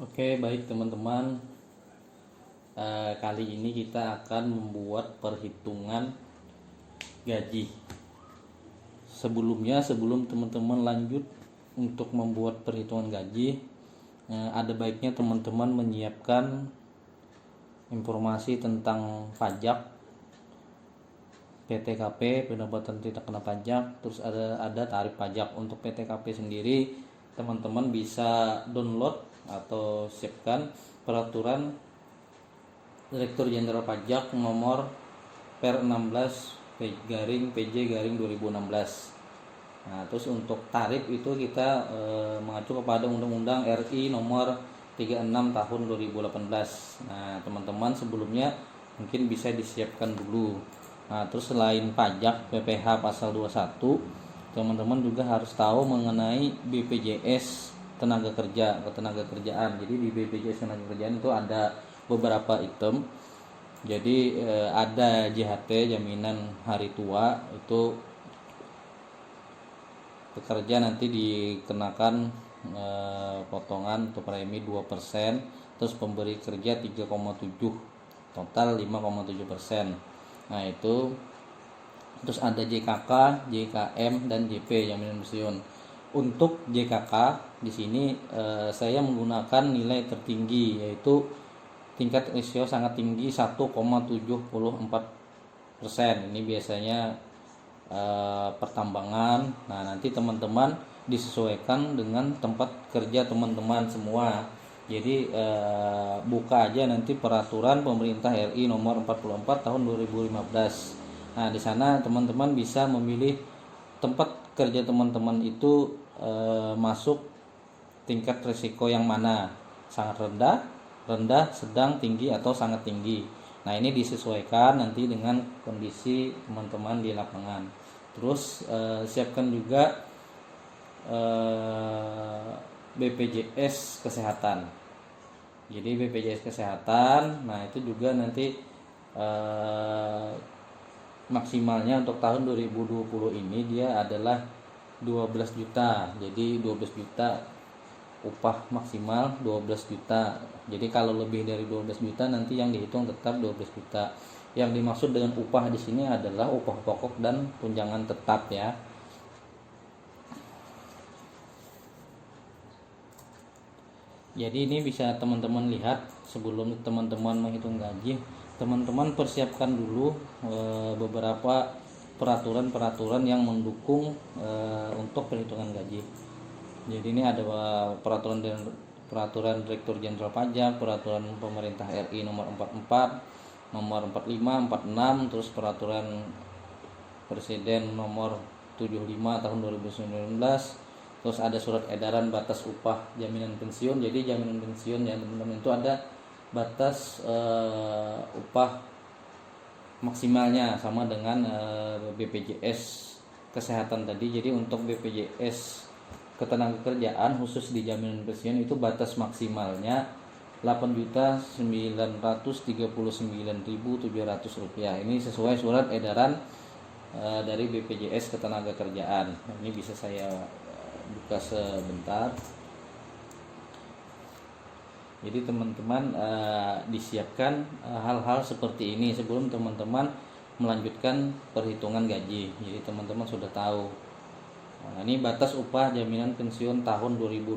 Oke, baik teman-teman. Kali ini kita akan membuat perhitungan gaji. Sebelum teman-teman lanjut untuk membuat perhitungan gaji, ada baiknya teman-teman menyiapkan informasi tentang pajak, PTKP, pendapatan tidak kena pajak, terus ada tarif pajak. Untuk PTKP sendiri, teman-teman bisa download atau siapkan peraturan Direktur Jenderal Pajak nomor per 16 PJ 2016. Nah, terus untuk tarif itu kita mengacu kepada Undang-Undang RI nomor 36 tahun 2018. Nah, teman-teman sebelumnya mungkin bisa disiapkan dulu. Nah, terus selain pajak PPh pasal 21, teman-teman juga harus tahu mengenai BPJS ketenagakerjaan. Jadi di BPJS ketenagakerjaan itu ada beberapa item. Jadi ada JHT, jaminan hari tua, itu pekerja nanti dikenakan potongan untuk premi 2%, terus pemberi kerja 3,7, total 5,7%. Nah, itu terus ada JKK, JKM dan JP, jaminan pensiun. Untuk JKK di sini saya menggunakan nilai tertinggi, yaitu tingkat rasio sangat tinggi 1,74%. Ini biasanya pertambangan. Nah, nanti teman-teman disesuaikan dengan tempat kerja teman-teman semua. Jadi buka aja nanti peraturan pemerintah RI nomor 44 tahun 2015. Nah, di sana teman-teman bisa memilih tempat kerja teman-teman itu masuk tingkat risiko yang mana, sangat rendah, sedang, tinggi, atau sangat tinggi. Nah, ini disesuaikan nanti dengan kondisi teman-teman di lapangan. Terus siapkan juga BPJS Kesehatan. Jadi BPJS Kesehatan, nah itu juga nanti maksimalnya untuk tahun 2020 ini dia adalah 12 juta. Jadi 12 juta upah maksimal 12 juta. Jadi kalau lebih dari 12 juta nanti yang dihitung tetap 12 juta. Yang dimaksud dengan upah di sini adalah upah pokok dan tunjangan tetap ya. Jadi ini bisa teman-teman lihat sebelum teman-teman menghitung gaji, teman-teman persiapkan dulu beberapa peraturan-peraturan yang mendukung untuk perhitungan gaji. Jadi ini ada peraturan Direktur Jenderal Pajak, peraturan pemerintah RI nomor 44, nomor 45, 46, terus peraturan Presiden nomor 75 tahun 2019. Terus ada surat edaran batas upah jaminan pensiun. Jadi jaminan pensiun ya teman-teman itu ada batas upah maksimalnya sama dengan BPJS Kesehatan tadi. Jadi untuk BPJS Ketenagakerjaan khusus di jaminan pensiun itu batas maksimalnya Rp8.939.700. Ini sesuai surat edaran dari BPJS Ketenagakerjaan. Ini bisa saya buka sebentar. Jadi teman-teman disiapkan hal-hal seperti ini sebelum teman-teman melanjutkan perhitungan gaji. Jadi teman-teman sudah tahu. Nah, ini batas upah jaminan pensiun tahun 2020.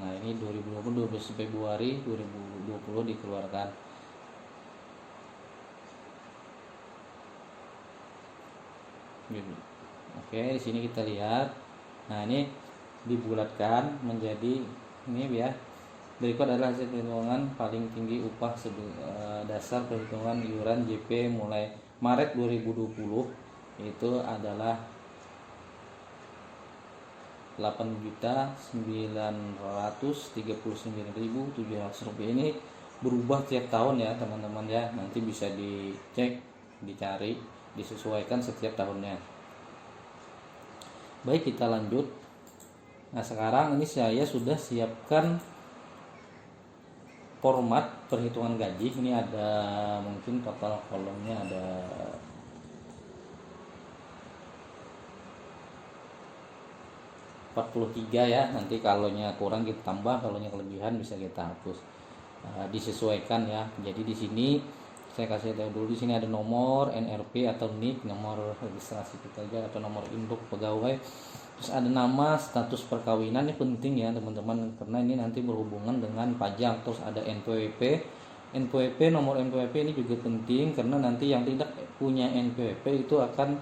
Nah, ini 2020 12 Februari 2020 dikeluarkan. Oke, di sini kita lihat. Nah, ini dibulatkan menjadi ini ya. Berikut adalah hasil perhitungan paling tinggi upah dasar perhitungan iuran JP mulai Maret 2020, itu adalah Rp8.939.700. Ini berubah tiap tahun ya teman-teman ya. Nanti bisa dicek, dicari, disesuaikan setiap tahunnya. Baik, kita lanjut. Nah, sekarang ini saya sudah siapkan format perhitungan gaji. Ini ada mungkin total kolomnya ada 4 43 ya. Nanti kalaunya kurang kita tambah, kalaunya kelebihan bisa kita hapus. Disesuaikan ya. Jadi di sini saya kasih tahu dulu, di sini ada nomor NRP atau NIK, nomor registrasi pekerja atau nomor induk pegawai. Terus ada nama, status perkawinan, ini penting ya teman-teman karena ini nanti berhubungan dengan pajak. Terus ada NPWP, nomor NPWP ini juga penting karena nanti yang tidak punya NPWP itu akan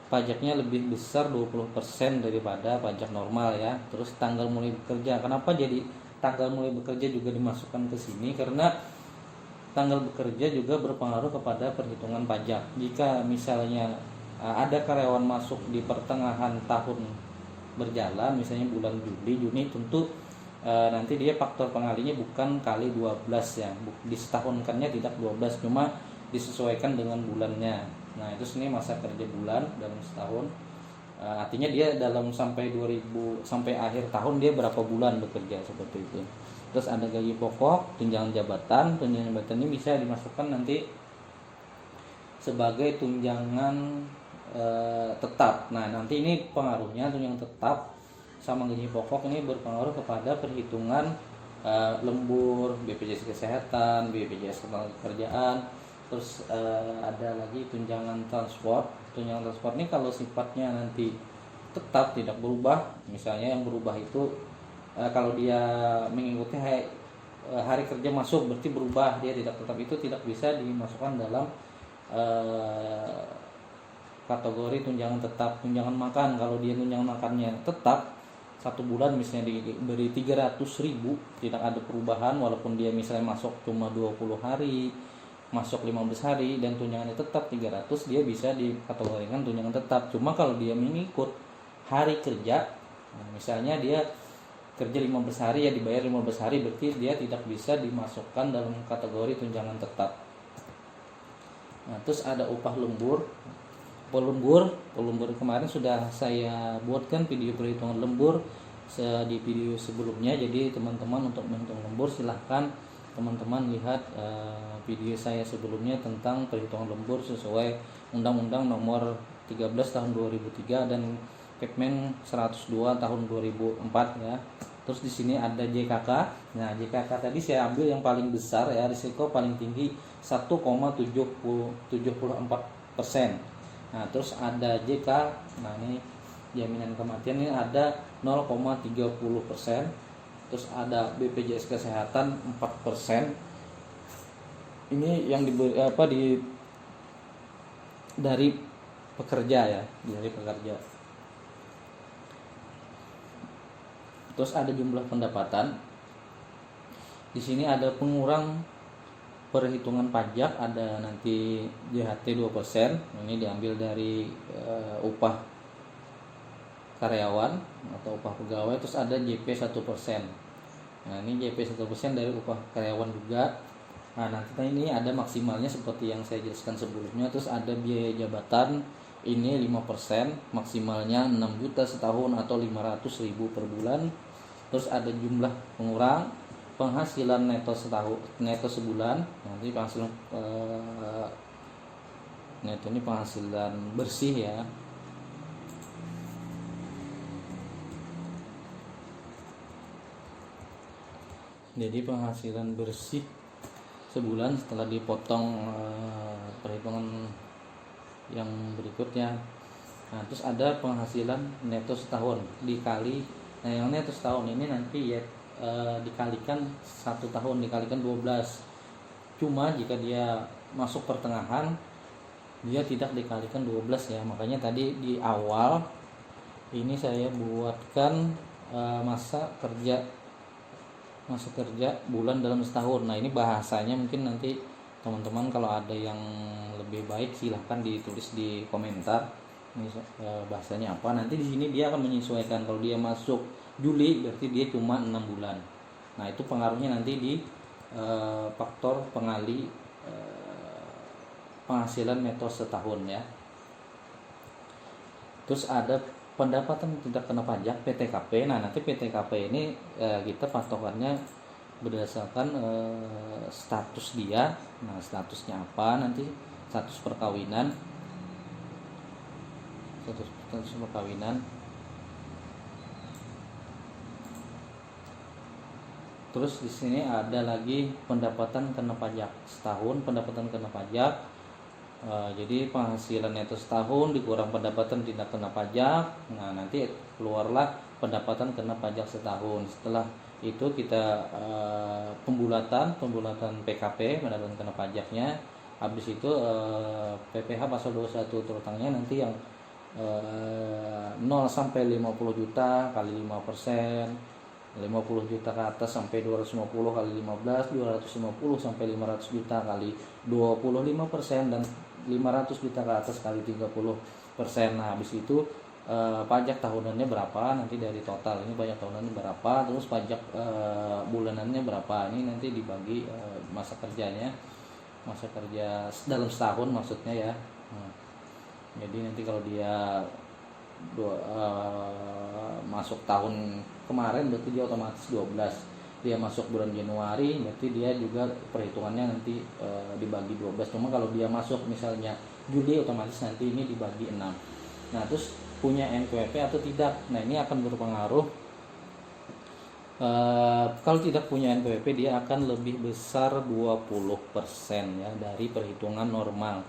pajaknya lebih besar 20% daripada pajak normal ya. Terus tanggal mulai bekerja. Kenapa jadi tanggal mulai bekerja juga dimasukkan ke sini? Karena tanggal bekerja juga berpengaruh kepada perhitungan pajak. Jika misalnya ada karyawan masuk di pertengahan tahun berjalan, misalnya bulan Juli, Juni, tentu nanti dia faktor pengalinya bukan kali 12 ya. Disetahunkannya tidak 12, cuma disesuaikan dengan bulannya. Nah, itu sini masa kerja bulan dalam setahun. Artinya dia dalam sampai akhir tahun dia berapa bulan bekerja, seperti itu. Terus ada gaji pokok, tunjangan jabatan. Tunjangan jabatan ini bisa dimasukkan nanti sebagai tunjangan tetap. Nah, nanti ini pengaruhnya tunjangan tetap sama gaji pokok ini berpengaruh kepada perhitungan lembur, BPJS Kesehatan, BPJS Ketenagakerjaan. Terus ada lagi tunjangan transport. Tunjangan transport ini kalau sifatnya nanti tetap tidak berubah, misalnya yang berubah itu kalau dia mengikuti hari kerja masuk berarti berubah, dia tidak tetap, itu tidak bisa dimasukkan dalam kategori tunjangan tetap. Tunjangan makan, kalau dia tunjangan makannya tetap 1 bulan misalnya diberi 300.000, tidak ada perubahan walaupun dia misalnya masuk cuma 20 hari, masuk 15 hari dan tunjangannya tetap 300, dia bisa dikategorikan tunjangan tetap. Cuma kalau dia mengikut hari kerja, misalnya dia kerja 15 hari ya dibayar 15 hari, berarti dia tidak bisa dimasukkan dalam kategori tunjangan tetap. Nah, terus ada upah lembur. Lembur kemarin sudah saya buatkan video perhitungan lembur di video sebelumnya. Jadi teman-teman untuk menghitung lembur silahkan teman-teman lihat video saya sebelumnya tentang perhitungan lembur sesuai Undang-Undang Nomor 13 Tahun 2003 dan Kepmen 102 Tahun 2004 ya. Terus di sini ada JKK. Nah, JKK tadi saya ambil yang paling besar ya, risiko paling tinggi 1,74%. Nah, terus ada JK. Nah, ini jaminan kematian ini ada 0,30%. Terus ada BPJS Kesehatan 4%. Ini yang dari pekerja ya, dari pekerja. Terus ada jumlah pendapatan. Di sini ada pengurang perhitungan pajak, ada nanti JHT 2%. Ini diambil dari upah karyawan atau upah pegawai. Terus ada JP 1%. Nah, ini JP 1% dari upah karyawan juga. Nah, nanti ini ada maksimalnya seperti yang saya jelaskan sebelumnya. Terus ada biaya jabatan, ini 5%, maksimalnya 6 juta setahun atau 500.000 per bulan. Terus ada jumlah pengurang, penghasilan neto sebulan. Nanti penghasilan neto ini penghasilan bersih ya. Jadi penghasilan bersih sebulan setelah dipotong perhitungan yang berikutnya. Nah, terus ada penghasilan neto setahun dikali. Nah, yang neto setahun ini nanti ya dikalikan 1 tahun, dikalikan 12. Cuma jika dia masuk pertengahan, dia tidak dikalikan 12 ya. Makanya tadi di awal ini saya buatkan masa kerja bulan dalam setahun. Nah, ini bahasanya mungkin nanti teman-teman kalau ada yang lebih baik silahkan ditulis di komentar. Ini bahasanya apa? Nanti di sini dia akan menyesuaikan. Kalau dia masuk Juli berarti dia cuma 6 bulan. Nah, itu pengaruhnya nanti di faktor pengali penghasilan neto setahun ya. Terus ada pendapatan tidak kena pajak PTKP. Nah, nanti PTKP ini kita patokannya berdasarkan status dia. Nah, statusnya apa nanti? Status perkawinan. Status perkawinan. Terus di sini ada lagi pendapatan kena pajak setahun, pendapatan kena pajak. Jadi penghasilannya itu setahun dikurang pendapatan tidak kena pajak. Nah, nanti keluarlah pendapatan kena pajak setahun. Setelah itu kita pembulatan PKP, pendapatan kena pajaknya. Habis itu PPh pasal 21 terutangnya nanti yang 0 sampai 50 juta kali 5%, 50 juta ke atas sampai 250 kali 15, 250 sampai 500 juta kali 25%, dan 500 juta ke atas kali 30%. Nah, habis itu pajak tahunannya berapa, nanti dari total ini pajak tahunannya berapa, terus pajak bulanannya berapa, ini nanti dibagi masa kerjanya, masa kerja dalam setahun maksudnya ya. Jadi nanti kalau dia masuk tahun kemarin berarti dia otomatis 12, dia masuk bulan Januari berarti dia juga perhitungannya nanti dibagi 12. Cuma kalau dia masuk misalnya Juli, otomatis nanti ini dibagi 6. Nah, terus punya NPWP atau tidak, nah ini akan berpengaruh. Kalau tidak punya NPWP dia akan lebih besar 20% ya dari perhitungan normal,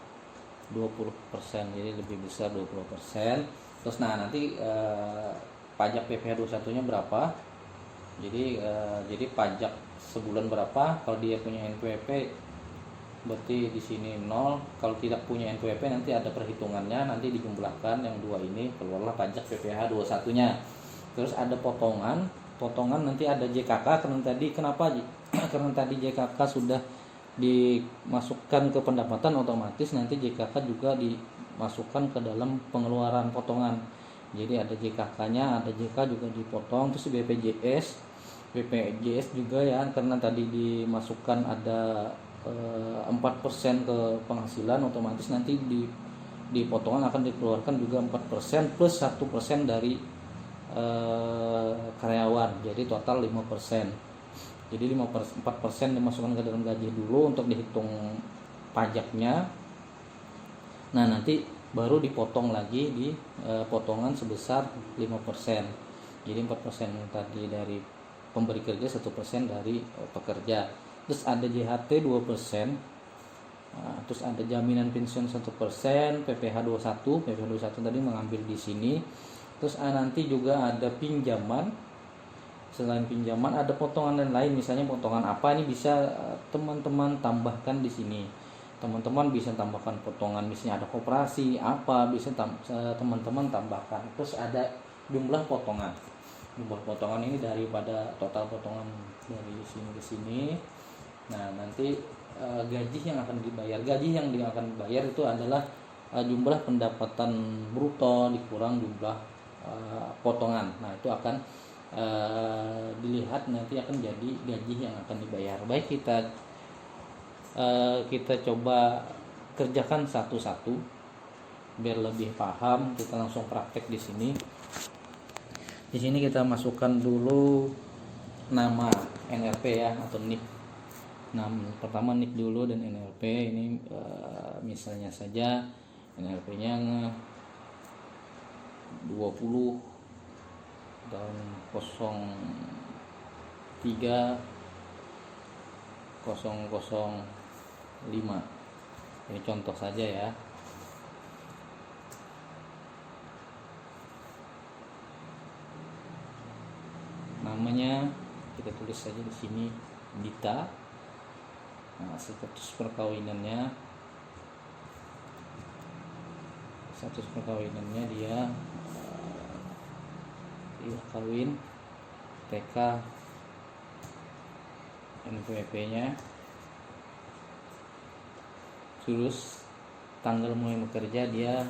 20%, jadi lebih besar 20%. Terus nah nanti pajak PPh 21 nya berapa, jadi pajak sebulan berapa. Kalau dia punya NPWP berarti di sini 0. Kalau tidak punya NPWP nanti ada perhitungannya, nanti dijumlahkan yang dua ini, keluarlah pajak PPh 21 nya. Terus ada potongan nanti ada JKK. Kenapa karena tadi JKK sudah dimasukkan ke pendapatan, otomatis nanti JKK juga dimasukkan ke dalam pengeluaran potongan. Jadi ada JKK-nya, ada JK juga dipotong. Terus BPJS juga ya, karena tadi dimasukkan ada 4% ke penghasilan, otomatis nanti di potongan akan dikeluarkan juga 4% plus 1% dari karyawan, jadi total 5%. Jadi 4% dimasukkan ke dalam gaji dulu untuk dihitung pajaknya. Nah, nanti baru dipotong lagi di potongan sebesar 5%. Jadi 4% tadi dari pemberi kerja, 1% dari pekerja. Terus ada JHT 2%. Nah, terus ada jaminan pensiun 1%, PPh 21 tadi mengambil di sini. Terus nanti juga ada pinjaman. Selain pinjaman ada potongan lain, misalnya potongan apa, ini bisa teman-teman tambahkan di sini. Teman-teman bisa tambahkan potongan, misalnya ada koperasi apa, bisa teman-teman tambahkan. Terus ada jumlah potongan. Jumlah potongan ini daripada total potongan dari sini ke sini. Nah, nanti gaji yang akan dibayar itu adalah jumlah pendapatan bruto dikurang jumlah potongan. Nah, itu akan dilihat nanti akan jadi gaji yang akan dibayar. Baik, kita coba kerjakan satu-satu biar lebih paham. Kita langsung praktek di sini. Di sini kita masukkan dulu nama NRP ya, atau NIK. Nah, pertama NIK dulu dan NRP. Ini misalnya saja NRP-nya 20 tahun 03 005. Ini contoh saja ya. Namanya kita tulis saja di sini Dita. Nah, status perkawinannya dia kawin, TK, NPWP-nya, terus tanggal mulai bekerja dia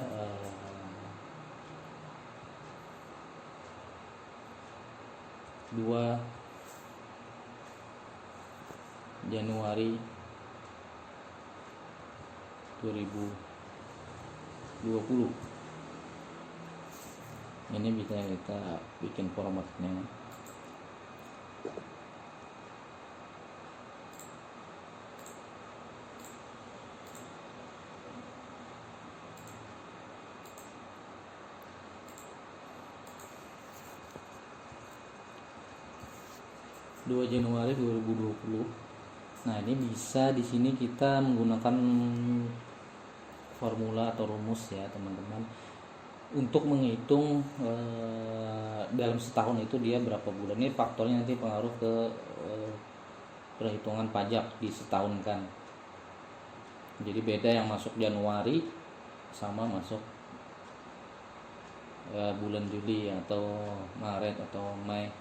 2 Januari 2020. Ini bisa kita bikin formatnya. 2 Januari 2020. Nah, ini bisa di sini kita menggunakan formula atau rumus ya teman-teman untuk menghitung dalam setahun itu dia berapa bulan. Ini faktornya nanti pengaruh ke perhitungan pajak di setahun kan. Jadi beda yang masuk Januari sama masuk bulan Juli atau Maret atau Mei.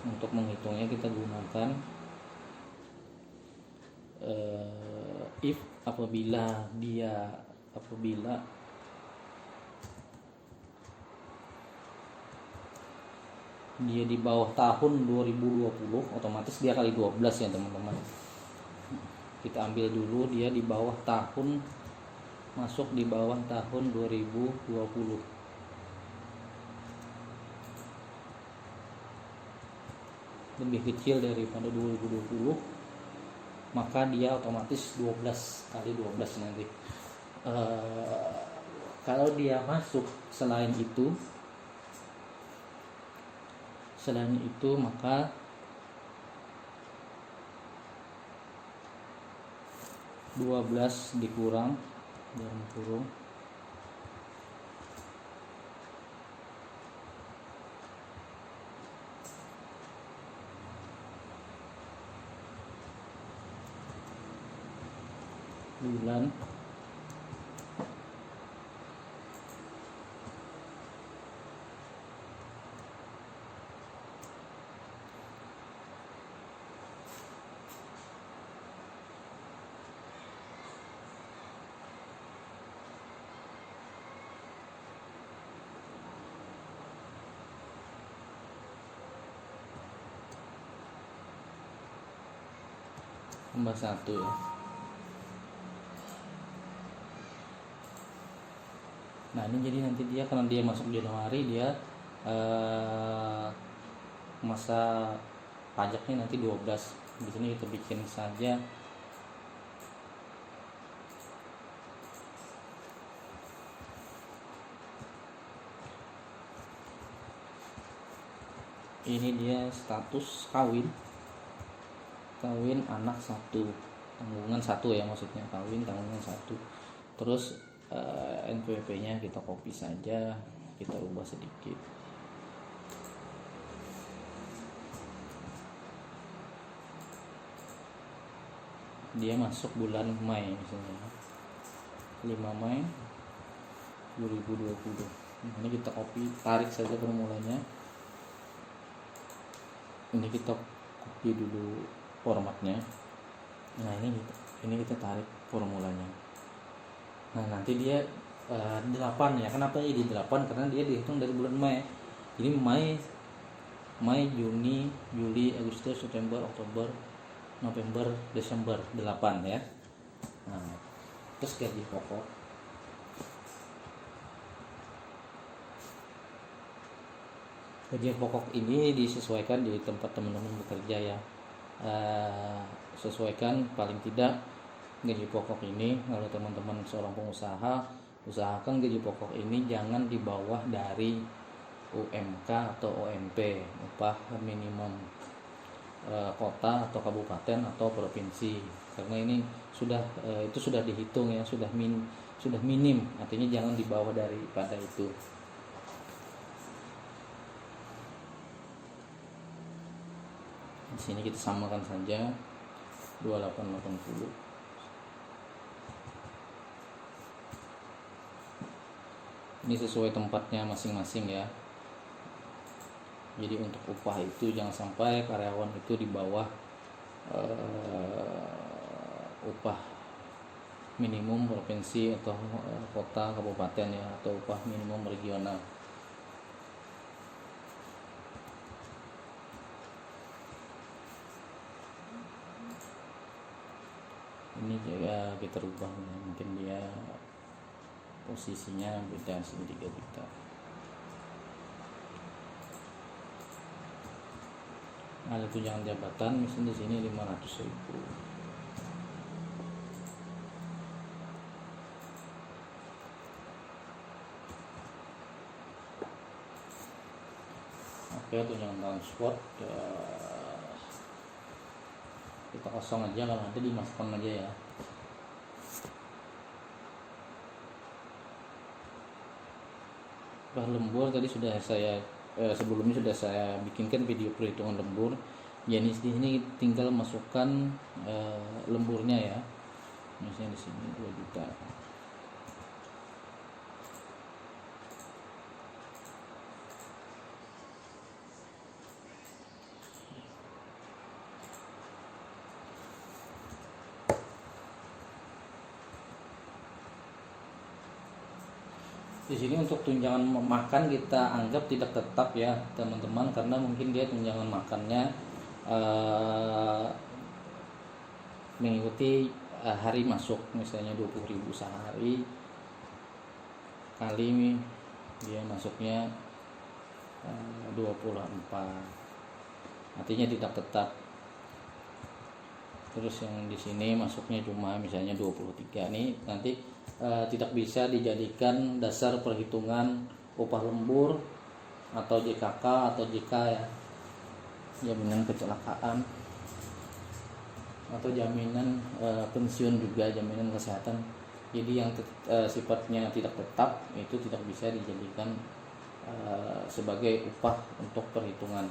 Untuk menghitungnya kita gunakan if apabila dia di bawah tahun 2020, otomatis dia kali 12 ya teman-teman. Kita ambil dulu dia di bawah tahun, masuk di bawah tahun 2020. Lebih kecil daripada 2020, maka dia otomatis 12 kali 12 nanti. Kalau dia masuk selain itu maka 12 dikurang dalam kurung bulan tambah 1 ya. Nah, ini jadi nanti dia karena dia masuk Januari, dia masa pajaknya nanti 12. Di sini kita bikin saja ini dia status kawin anak 1, tanggungan 1 ya, maksudnya kawin tanggungan 1. Terus NPWP nya kita copy saja, kita ubah sedikit. Dia masuk bulan Mei misalnya 5 Mei 2020. Ini kita copy, tarik saja formulanya. Ini kita copy dulu formatnya. Nah, ini kita tarik formulanya. Nah, nanti dia 8 ya. Kenapa jadi 8? Karena dia dihitung dari bulan Mei. Jadi Mei, Juni, Juli, Agustus, September, Oktober, November, Desember, 8 ya. Nah, terus gaji pokok. Gaji pokok ini disesuaikan di tempat teman-teman bekerja ya. Sesuaikan paling tidak gaji pokok ini. Kalau teman-teman seorang pengusaha, usahakan gaji pokok ini jangan di bawah dari UMK atau OMP, upah minimum kota atau kabupaten atau provinsi. Karena ini itu sudah dihitung ya, sudah minim, artinya jangan di bawah daripada itu. Di sini kita samakan saja 2880. Ini sesuai tempatnya masing-masing ya. Jadi untuk upah itu jangan sampai karyawan itu di bawah upah minimum provinsi atau kota kabupaten ya, atau upah minimum regional. Ini juga kita rubah, mungkin dia posisinya beda, sini 3 juta. Ada tunjangan jabatan misalnya di sini 500.000. ya, tunjangan transport kita kosong aja, kalau nanti dimasukkan aja ya. Lembur tadi sudah saya sebelumnya sudah saya bikinkan video perhitungan lembur. Jadi di sini tinggal masukkan lemburnya ya. Misalnya di sini 2 juta. Di sini untuk tunjangan makan kita anggap tidak tetap ya teman-teman, karena mungkin dia tunjangan makannya mengikuti hari masuk, misalnya 20.000 sehari kali dia masuknya 24, artinya tidak tetap. Terus yang di sini masuknya cuma misalnya 23, nih nanti tidak bisa dijadikan dasar perhitungan upah lembur atau JKK atau JK ya, jaminan kecelakaan atau jaminan pensiun, juga jaminan kesehatan. Jadi yang sifatnya tidak tetap itu tidak bisa dijadikan sebagai upah untuk perhitungan,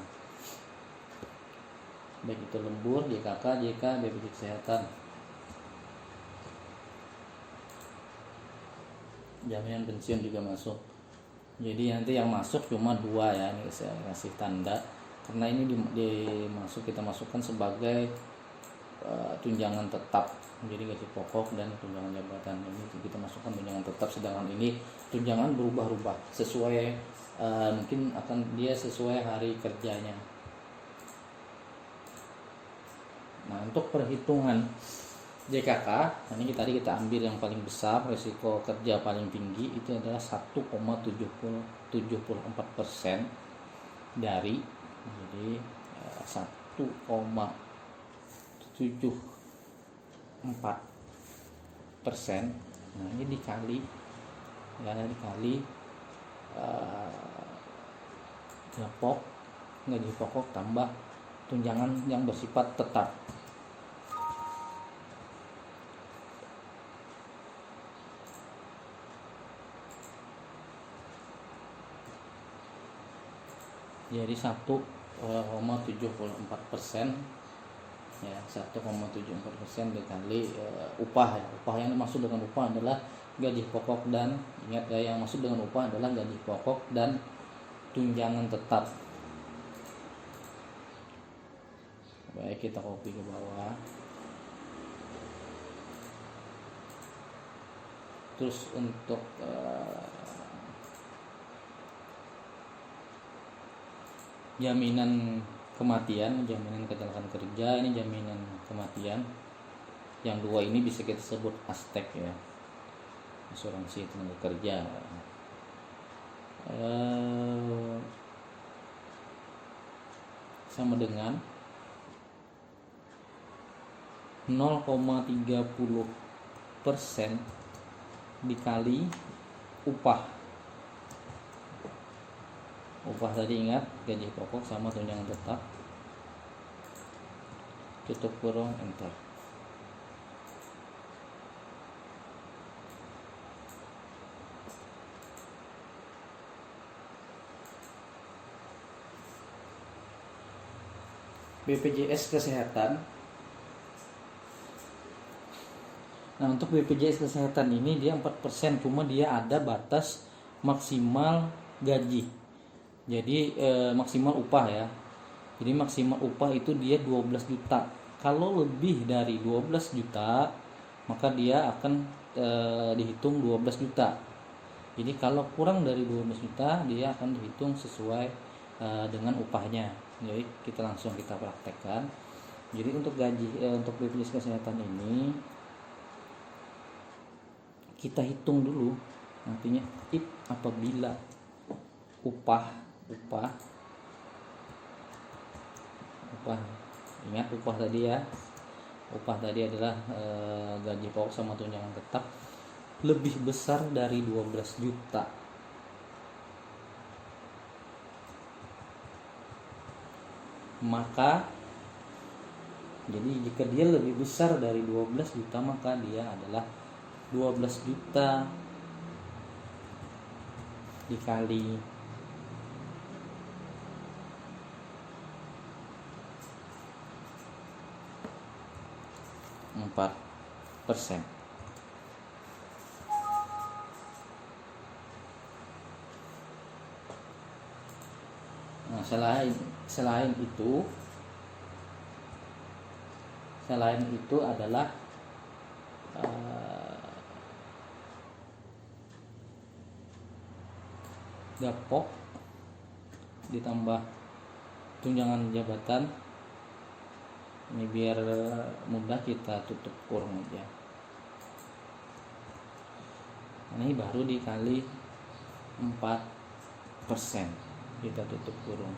baik itu lembur, JKK, JK, BPJS Kesehatan. Jaminan pensiun juga masuk. Jadi nanti yang masuk cuma 2 ya, ini saya kasih tanda karena ini kita masukkan sebagai tunjangan tetap. Jadi gaji pokok dan tunjangan jabatan ini kita masukkan tunjangan tetap, sedangkan ini tunjangan berubah-ubah sesuai mungkin akan dia sesuai hari kerjanya. Nah, untuk perhitungan JKK, ini tadi kita ambil yang paling besar, risiko kerja paling tinggi itu adalah 1,74% dari, jadi 1,74%. Nah, ini dikali gaji pokok tambah tunjangan yang bersifat tetap. Jadi 1,74% ya, 1,74% dikali upah ya. Upah yang dimaksud dengan upah adalah gaji pokok, dan ingat ya, yang maksud dengan upah adalah gaji pokok dan tunjangan tetap. Baik, kita copy ke bawah. Terus untuk jaminan kematian, jaminan kecelakaan kerja, ini jaminan kematian. Yang 2 ini bisa kita sebut ASTEK ya, asuransi tenaga kerja. Sama dengan 0,30% dikali upah. Upah tadi ingat gaji pokok sama tunjangan tetap, tutup kurung, enter. BPJS Kesehatan. Nah, untuk BPJS Kesehatan ini dia 4%, cuma dia ada batas maksimal gaji. Jadi maksimal upah ya. Jadi maksimal upah itu dia 12 juta. Kalau lebih dari 12 juta, maka dia akan dihitung 12 juta. Jadi kalau kurang dari 12 juta, dia akan dihitung sesuai dengan upahnya. Jadi kita praktekkan. Jadi untuk gaji untuk BPJS Kesehatan ini kita hitung dulu, artinya if apabila upah, ingat upah tadi ya, upah tadi adalah gaji pokok sama tunjangan tetap lebih besar dari 12 juta. Maka jadi jika dia lebih besar dari 12 juta maka dia adalah 12 juta dikali 4%. Nah, selain itu adalah gapok ditambah tunjangan jabatan. Ini biar mudah kita tutup kurung aja. Ini baru dikali 4%, kita tutup kurung.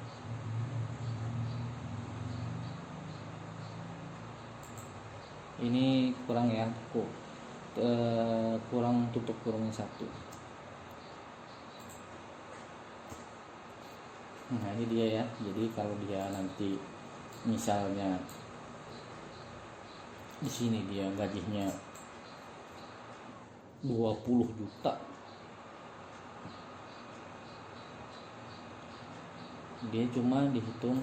Ini kurang ya, kurang tutup kurungnya 1. Nah ini dia ya. Jadi kalau dia nanti misalnya di sini dia gajinya 20 juta, dia cuma dihitung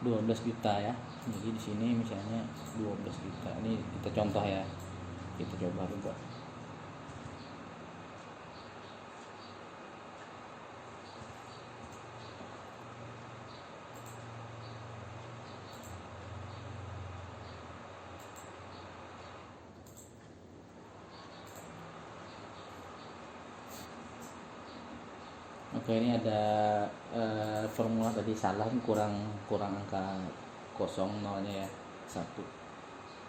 12 juta ya. Jadi di sini misalnya 12 juta. Ini kita contoh ya. Kita coba rubah. Oke, ini ada formula tadi salah, kurang angka kosong nolnya ya,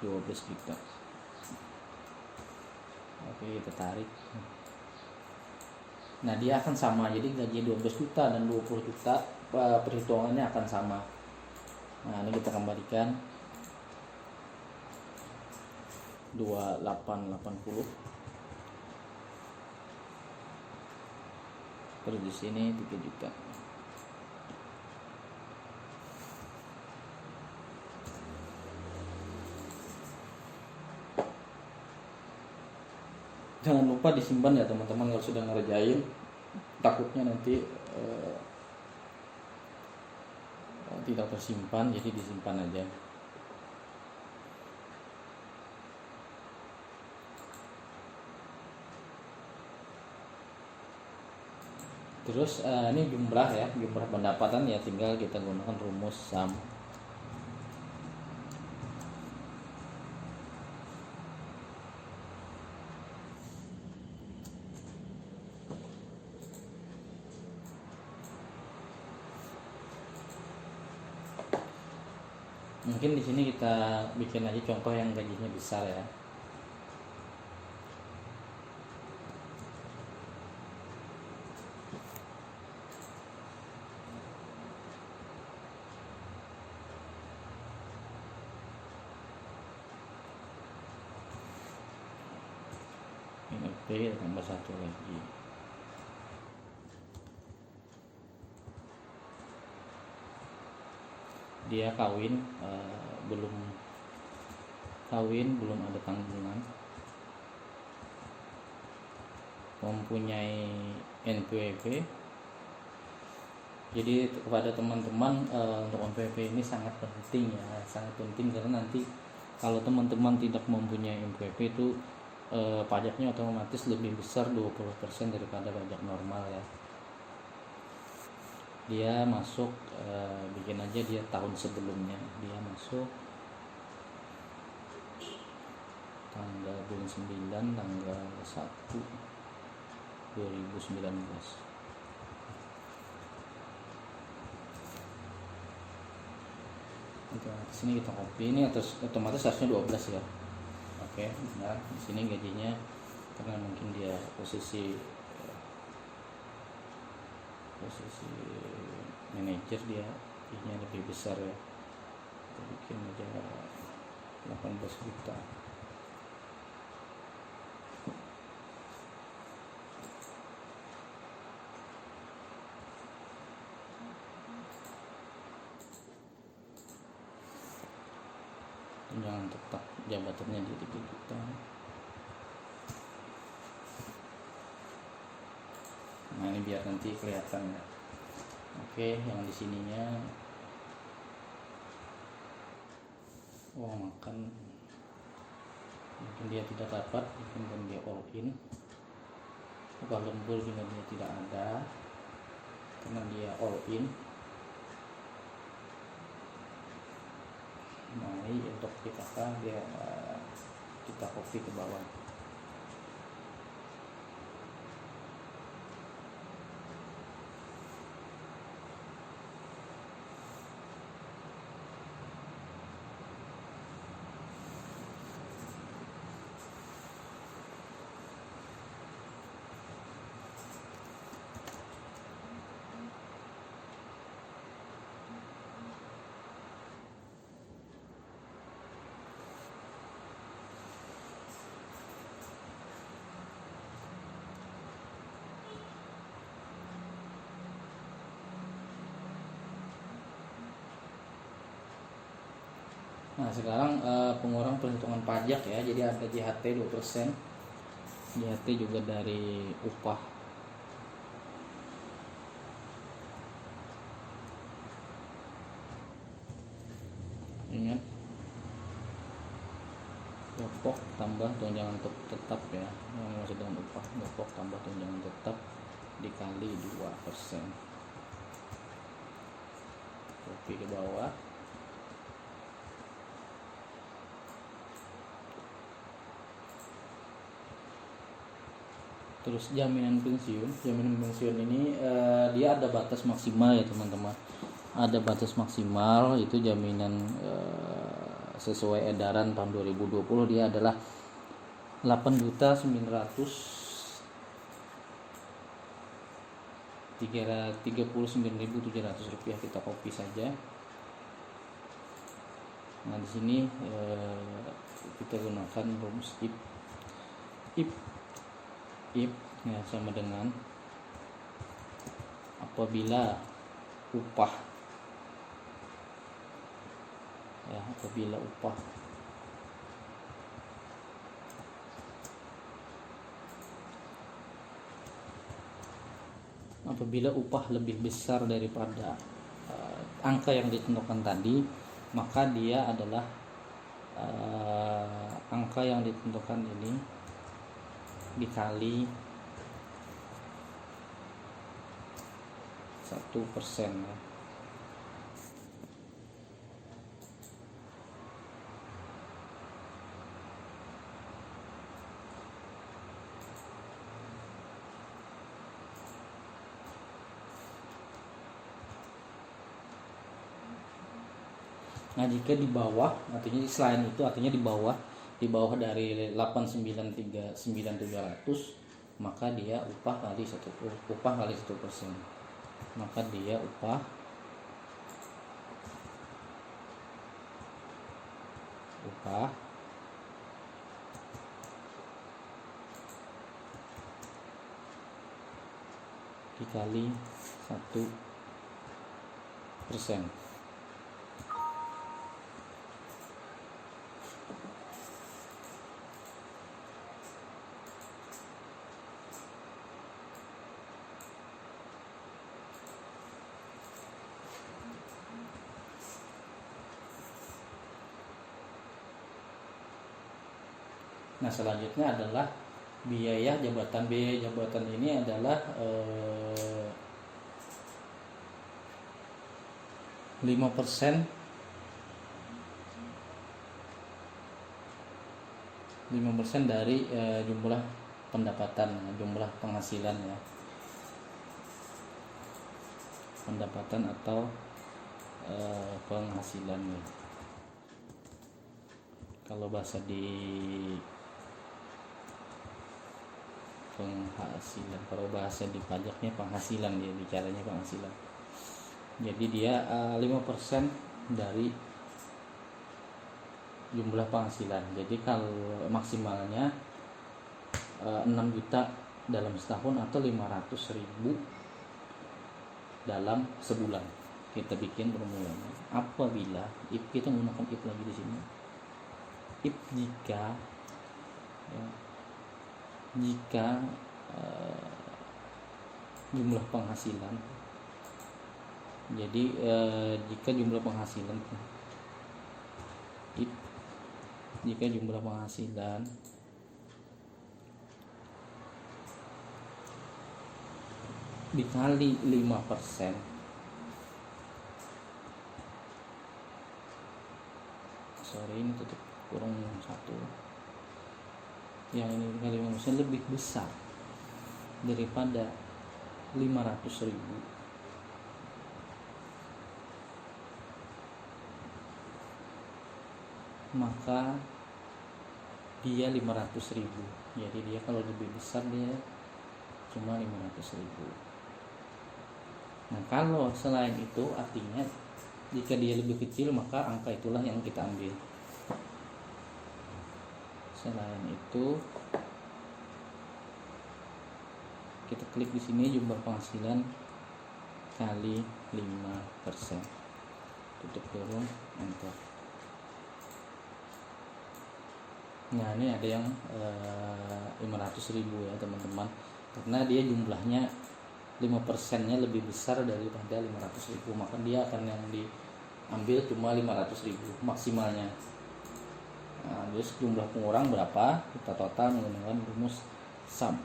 12 juta. Oke, kita tarik. Nah dia akan sama, jadi gaji 12 juta dan 20 juta perhitungannya akan sama. Nah ini kita kembalikan 2880 terus di sini 3 juta. Jangan lupa disimpan ya teman-teman kalau sudah ngerjain, takutnya nanti tidak tersimpan, jadi disimpan aja. Terus ini jumlah ya, jumlah pendapatan ya, tinggal kita gunakan rumus SAM. Mungkin di sini kita bikin aja contoh yang gajinya besar ya. Ini P tambah 1 lagi. Dia kawin, belum ada tanggungan, mempunyai NPWP. Jadi kepada teman-teman, untuk NPWP ini sangat penting ya, sangat penting karena nanti kalau teman-teman tidak mempunyai NPWP itu pajaknya otomatis lebih besar 20% daripada pajak normal ya. Dia masuk, bikin aja dia tahun sebelumnya, dia masuk tanggal bulan 9 tanggal 1 2019. Di sini kita copy, ini otomatis harusnya 12 ya. Oke, nah di sini gajinya karena mungkin dia posisi manajer, dia gajinya lebih besar ya. Kita bikin aja 18 juta. tunjangan tetap jabatannya di 3 juta. Nah ini biar nanti kelihatan ya. Oke, yang di sininya uang makan mungkin dia tidak dapat, mungkin dia all in. Upah lembur juga dia tidak ada karena dia all in. Nah ini untuk PKK dia kita copy ke bawah. Nah sekarang pengurang perhitungan pajak ya, jadi ada JHT 2%. JHT juga dari upah. Ingat, gopok tambah tunjangan tetap ya, yang masih dengan upah. Gopok tambah tunjangan tetap dikali 2%. Copy ke bawah. Terus jaminan pensiun ini dia ada batas maksimal ya teman-teman. Ada batas maksimal, itu jaminan sesuai edaran tahun 2020 dia adalah 8.939.700 rupiah. Kita copy saja. Nah di sini kita gunakan rumus if ya, sama dengan apabila upah lebih besar daripada angka yang ditentukan tadi, maka dia adalah angka yang ditentukan ini dikali 1% ya. Nah jika di bawah, artinya selain itu, artinya di bawah dari 8.939.700, maka dia upah kali 1%. Maka dia upah dikali 1%. Nah selanjutnya adalah biaya jabatan. Biaya jabatan ini adalah 5% dari jumlah pendapatan, jumlah penghasilan ya, pendapatan atau penghasilan ya. Kalau bahasa di penghasilan, kalau bahasa di pajaknya penghasilan, dia bicaranya penghasilan. Jadi dia 5% dari jumlah penghasilan. Jadi kalau maksimalnya 6 juta dalam setahun atau 500.000 dalam sebulan. Kita bikin permulaannya. Apabila if, kita menggunakan if lagi di sini. if jika ya, jika jumlah penghasilan, jadi jika jumlah penghasilan, if jika jumlah penghasilan dikali 5%, ini tutup kurung 1, yang ini dikali 5% lebih besar daripada 500.000, maka dia 500.000. Jadi dia kalau lebih besar dia cuma 500.000. Nah kalau selain itu artinya jika dia lebih kecil maka angka itulah yang kita ambil. Selain itu kita klik di sini jumlah penghasilan kali 5%, tutup kurung, enter. Nah ini ada yang 500.000 ya teman-teman, karena dia jumlahnya 5% nya lebih besar daripada 500.000, maka dia akan yang diambil cuma 500.000 maksimalnya. Nah, terus jumlah pengurang berapa, kita total menggunakan rumus sum.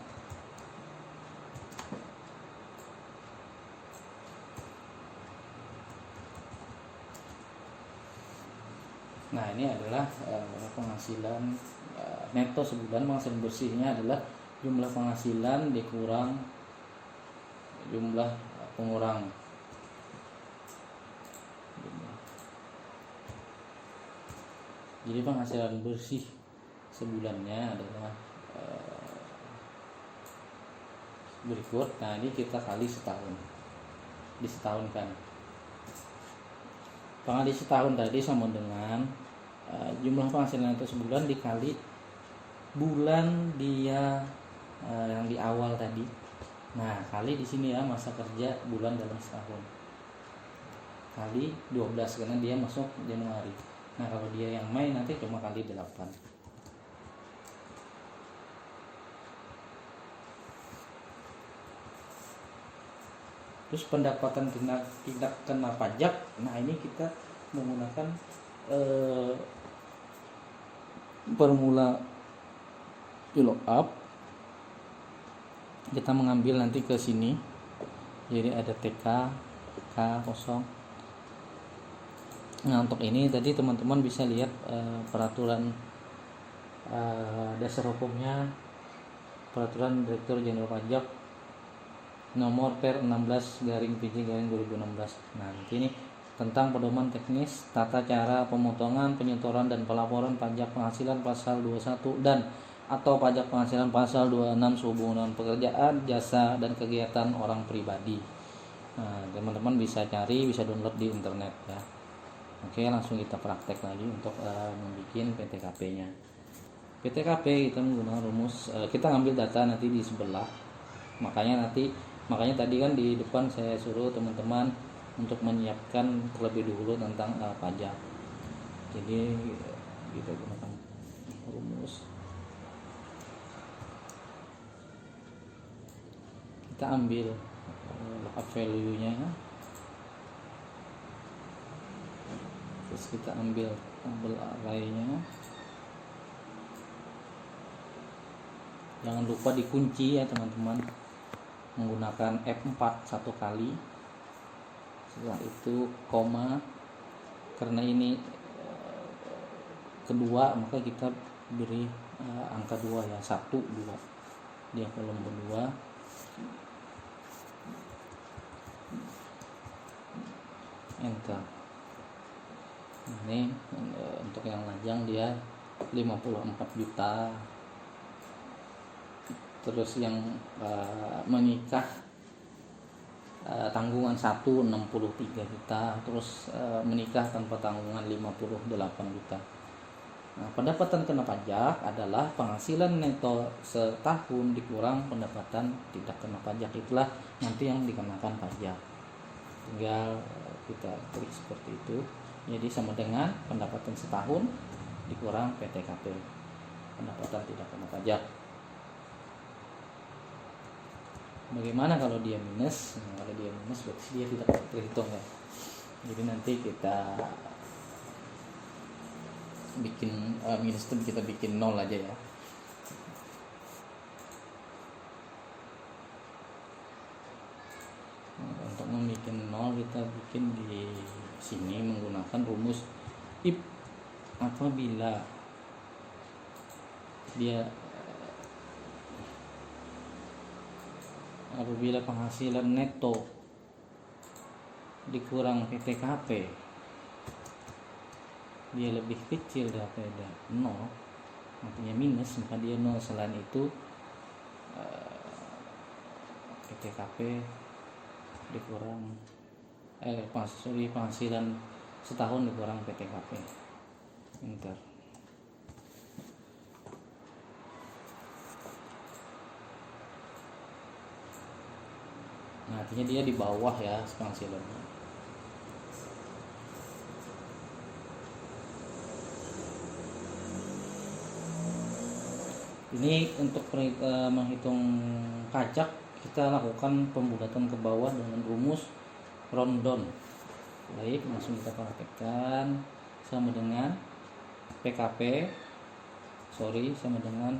Nah ini adalah penghasilan neto sebulan. Penghasilan bersihnya adalah jumlah penghasilan dikurang jumlah pengurang. Jadi penghasilan bersih sebulannya adalah berikut. Nah ini kita kali setahun, disetahunkan. Pengali setahun tadi sama dengan jumlah penghasilan itu sebulan dikali bulan dia yang di awal tadi. Nah kali di sini ya masa kerja bulan dalam setahun, kali 12 karena dia masuk Januari. Nah kalau dia yang Mei nanti cuma kali 8. Terus pendapatan tidak kena pajak. Nah ini kita menggunakan formula fill up. Kita mengambil nanti ke sini, jadi ada TK K0. Nah untuk ini tadi teman-teman bisa lihat peraturan dasar hukumnya, peraturan Direktur Jenderal Pajak nomor per 16/PJ/2016. Nah ini tentang pedoman teknis tata cara pemotongan, penyetoran dan pelaporan pajak penghasilan pasal 21 dan atau pajak penghasilan pasal 26 sehubungan pekerjaan, jasa dan kegiatan orang pribadi. Nah, teman-teman bisa cari, bisa download di internet ya. Oke, langsung kita praktek lagi untuk membuat PTKP-nya. PTKP kita menggunakan rumus, kita ngambil data nanti di sebelah. Makanya tadi kan di depan saya suruh teman-teman untuk menyiapkan terlebih dahulu tentang pajak. Jadi kita gunakan rumus. Kita ambil lookup value-nya, terus kita ambil tabel array-nya. Jangan lupa dikunci ya teman-teman, menggunakan F4 satu kali. Setelah itu koma, karena ini kedua maka kita beri angka 2 ya, 1, 2 dia kolom kedua. Enter. Ini untuk yang lajang dia 54 juta. Terus yang menikah tanggungan 1 63 juta. Terus menikah tanpa tanggungan 58 juta. Nah, pendapatan kena pajak adalah penghasilan neto setahun dikurang pendapatan tidak kena pajak. Itulah nanti yang dikenakan pajak. Tinggal kita klik seperti itu. Jadi sama dengan pendapatan setahun dikurang PTKP, pendapatan tidak kena pajak. Bagaimana kalau dia minus? Kalau dia minus berarti dia tidak terhitung ya. Jadi nanti kita bikin minus itu kita bikin 0 aja ya. Untuk membuat 0 kita bikin di sini menggunakan rumus if apabila penghasilan neto dikurang PTKP dia lebih kecil daripada 0, artinya minus, maka dia 0. Selain itu PTKP dikurang penghasilan setahun dikurang PTKP. Bentar. Nah, artinya dia di bawah ya penghasilannya. Ini untuk menghitung pajak kita lakukan pembulatan ke bawah dengan rumus rundown. Baik, langsung kita praktekkan. Sama dengan PKP, sama dengan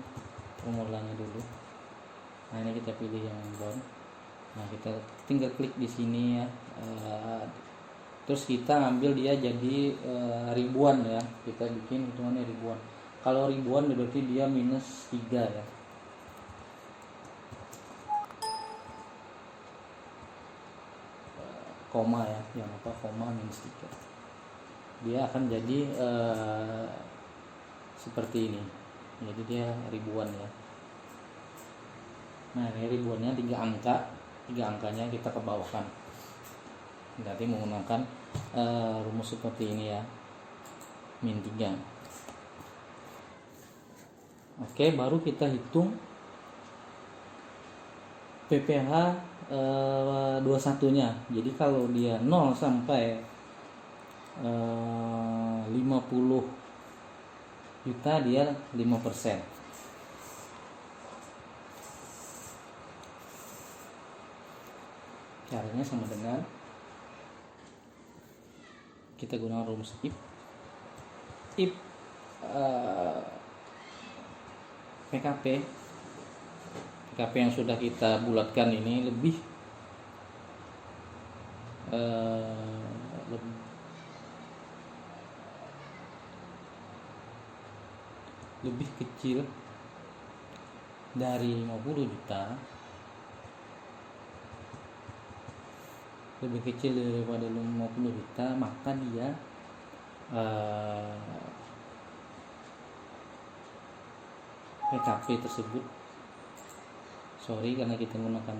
formulanya dulu. Nah, ini kita pilih yang down. Nah, kita tinggal klik di sini ya. Terus kita ambil dia jadi ribuan ya. Kita bikin hitungannya ribuan. Kalau ribuan berarti dia minus 3 ya. Koma ya, yang apa koma minus 3. Dia akan jadi seperti ini. Jadi dia ribuan ya. Nah, ini ribuannya 3 angka. 3 angkanya kita ke bawahkan. Nanti menggunakan rumus seperti ini ya. Min 3. Oke, baru kita hitung PPh 21-nya. Jadi kalau dia 0 sampai 50 juta dia 5%. Caranya sama dengan kita gunakan rumus if PKP yang sudah kita bulatkan ini lebih kecil dari 50 juta, lebih kecil daripada 50 juta, maka dia PKP tersebut, karena kita menggunakan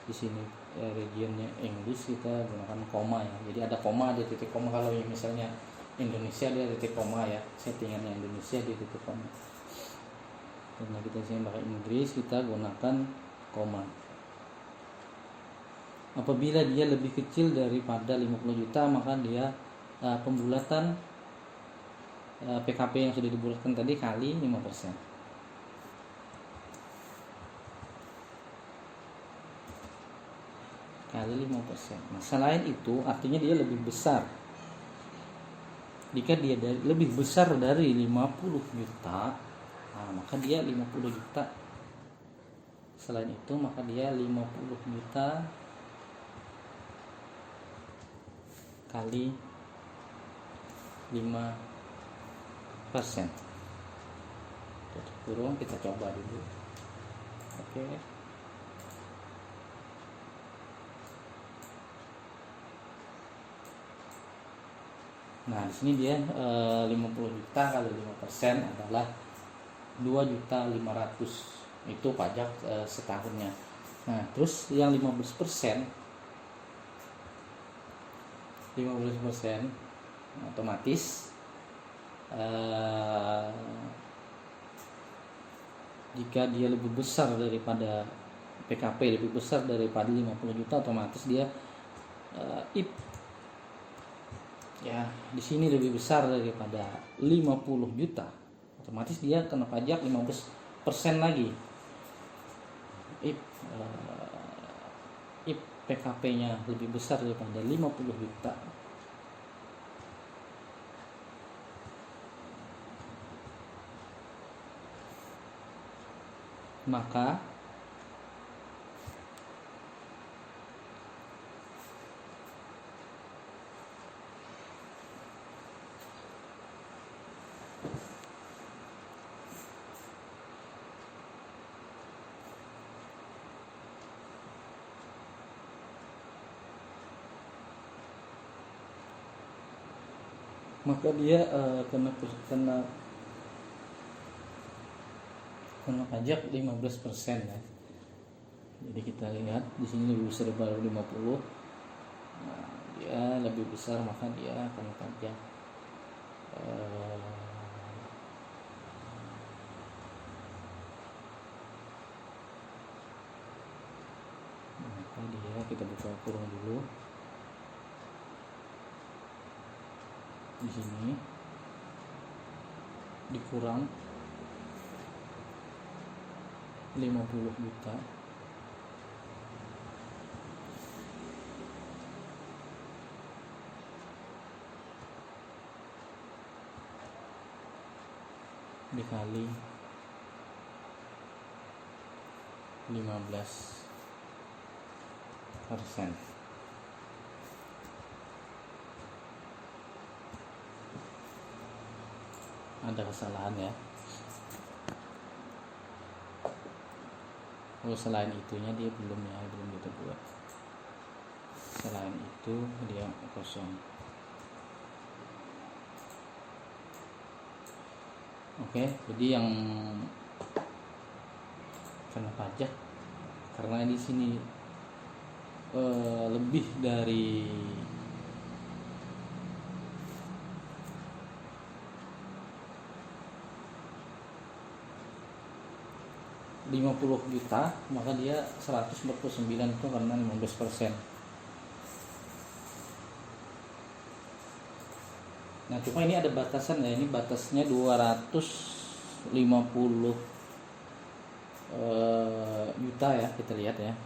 di sini regionnya English, kita gunakan koma ya. Jadi ada koma, ada titik koma. Kalau misalnya Indonesia dia titik koma ya, settingannya Indonesia di titik koma. Karena kita sini pakai Inggris, kita gunakan koma. Apabila dia lebih kecil daripada 50 juta, maka dia pembulatan PKP yang sudah dibulatkan tadi kali 5%. Kali 5%. Nah, selain itu artinya dia lebih besar. Jika dia lebih besar dari 50 juta, maka dia 50 juta. Selain itu maka dia 50 juta kali 5%. Tutup kurung, kita coba dulu. Oke. Nah, di sini dia 50 juta kali 5% adalah 2.500.000. Itu pajak setahunnya. Nah, terus yang 15% otomatis jika dia lebih besar daripada PKP, lebih besar daripada 50 juta, otomatis dia if ya di sini lebih besar daripada 50 juta, otomatis dia kena pajak 15% lagi. If PKP-nya lebih besar daripada 50 juta, maka dia kena pajak 15% ya. Jadi kita lihat di sini lebih besar daripada 50. Nah, dia lebih besar maka dia kena pajak maka dia, kita buka kurung dulu di sini, dikurang 50 juta, dikali 15%. Ada kesalahan ya. Oh, selain itunya dia belum kita buat. Selain itu dia kosong. Oke, jadi yang kena pajak karena di sini lebih dari 50 juta, maka dia 149 itu karena 15%. Nah, cuma ini ada batasan ya, ini batasnya 250 juta ya, kita lihat ya.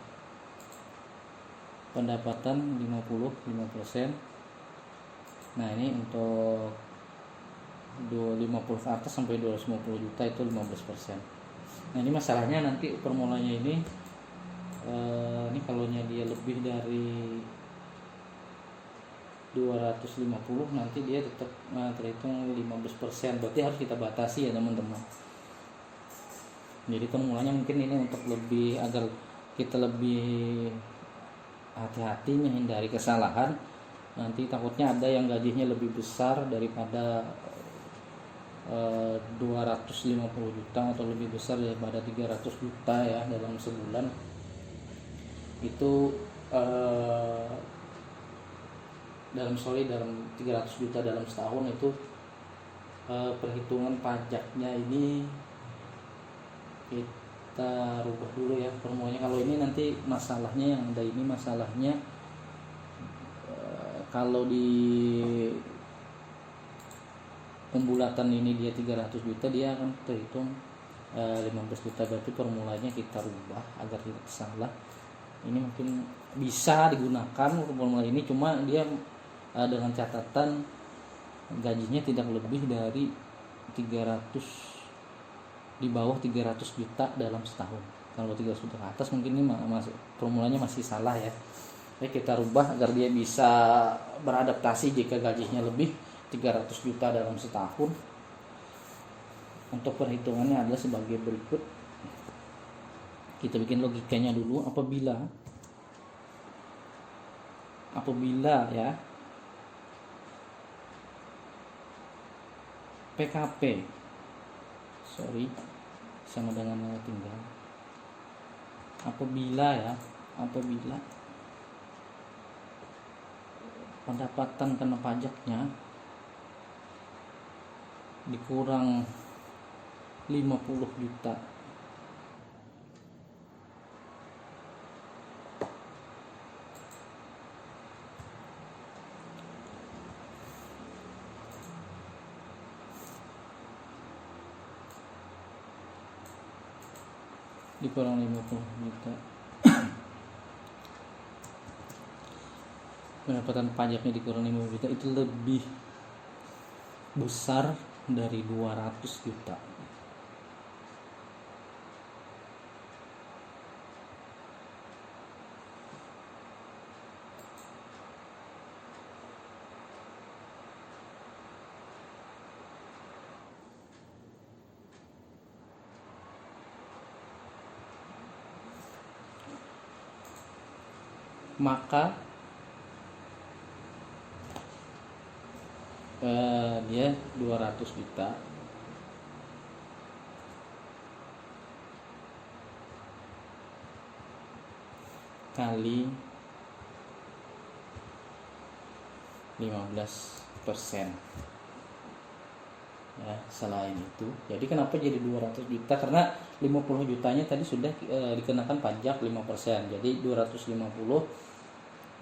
Pendapatan 5%. Nah, ini untuk 250 ke atas sampai 250 juta itu 15%. Nah, ini masalahnya nanti formulanya ini kalau dia lebih dari 250 nanti dia tetap terhitung 15%, berarti harus kita batasi ya teman-teman. Jadi formulanya mungkin ini untuk lebih, agar kita lebih hati-hati menghindari kesalahan. Nanti takutnya ada yang gajinya lebih besar daripada 250 juta atau lebih besar daripada 300 juta ya dalam sebulan. Itu dalam 300 juta dalam setahun itu perhitungan pajaknya ini kita rubah dulu ya formulanya. Kalau ini nanti masalahnya yang ada ini masalahnya kalau di pembulatan ini dia 300 juta dia akan terhitung 15 juta, berarti formulanya kita rubah agar tidak salah. Ini mungkin bisa digunakan formula ini, cuma dia dengan catatan gajinya tidak lebih dari 300, di bawah 300 juta dalam setahun. Kalau 300 juta ke atas mungkin ini formulanya masih salah ya. Jadi kita rubah agar dia bisa beradaptasi jika gajinya lebih 300 juta dalam setahun. Untuk perhitungannya adalah sebagai berikut. Kita bikin logikanya dulu. Apabila ya PKP sama dengan nilai tinggal, apabila pendapatan kena pajaknya dikurang 50 juta dikurang 50 juta. Pendapatan pajaknya dikurang 50 juta itu lebih besar dari 200 juta. Maka dia 200 juta kali 15%. Ya, selain itu, jadi kenapa jadi 200 juta? Karena 50 jutanya tadi sudah dikenakan pajak 5%. Jadi 250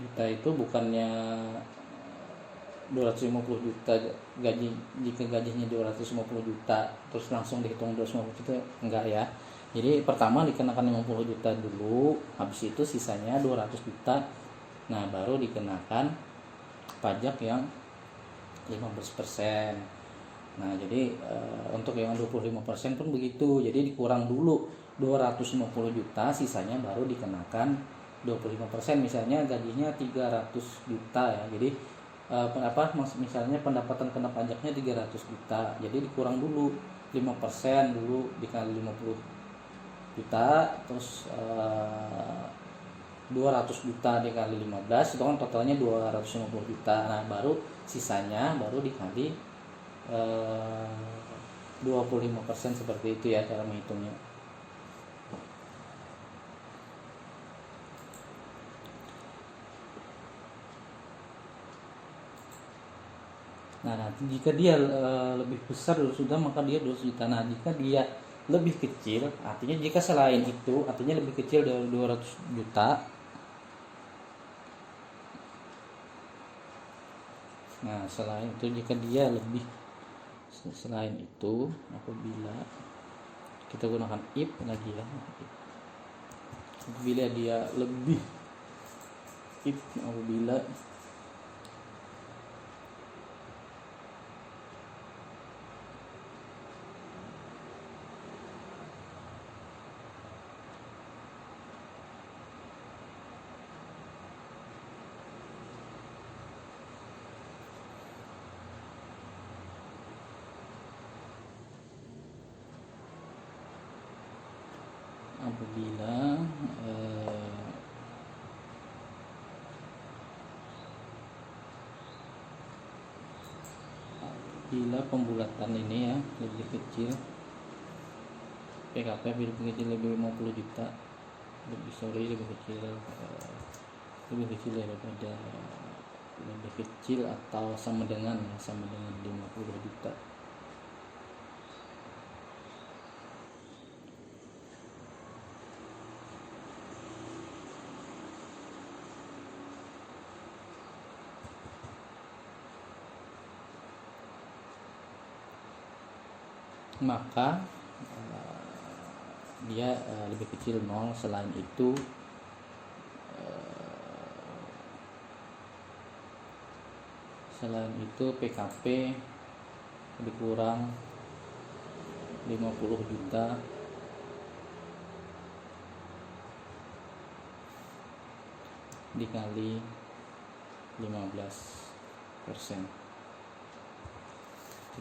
juta itu bukannya 250 juta gaji, jika gajinya 250 juta terus langsung dihitung 250 juta, enggak ya. Jadi pertama dikenakan 50 juta dulu, habis itu sisanya 200 juta. Nah, baru dikenakan pajak yang 15%. Nah, jadi untuk yang 25% pun begitu. Jadi dikurang dulu 250 juta, sisanya baru dikenakan 25%. Misalnya gajinya 300 juta ya. Jadi misalnya pendapatan kena pajaknya 300 juta. Jadi dikurang dulu 5% dulu dikali 50 juta, terus 200 juta dikali 15 itu kan totalnya 250 juta. Nah, baru sisanya baru dikali 25%, seperti itu ya cara menghitungnya. Nah, nanti jika dia lebih besar sudah, maka dia 200 juta. Nah, jika dia lebih kecil, artinya jika selain itu, artinya lebih kecil dari 200 juta. Nah, selain itu, jika dia lebih, selain itu, apabila kita gunakan if lagi ya, apabila dia lebih, if apabila bila pembulatan ini ya lebih kecil, PKP lebih kecil, lebih 50 juta, lebih kecil daripada, lebih kecil atau sama dengan 50 juta. Maka dia lebih kecil 0. Selain itu PKP dikurang 50 juta dikali 15%.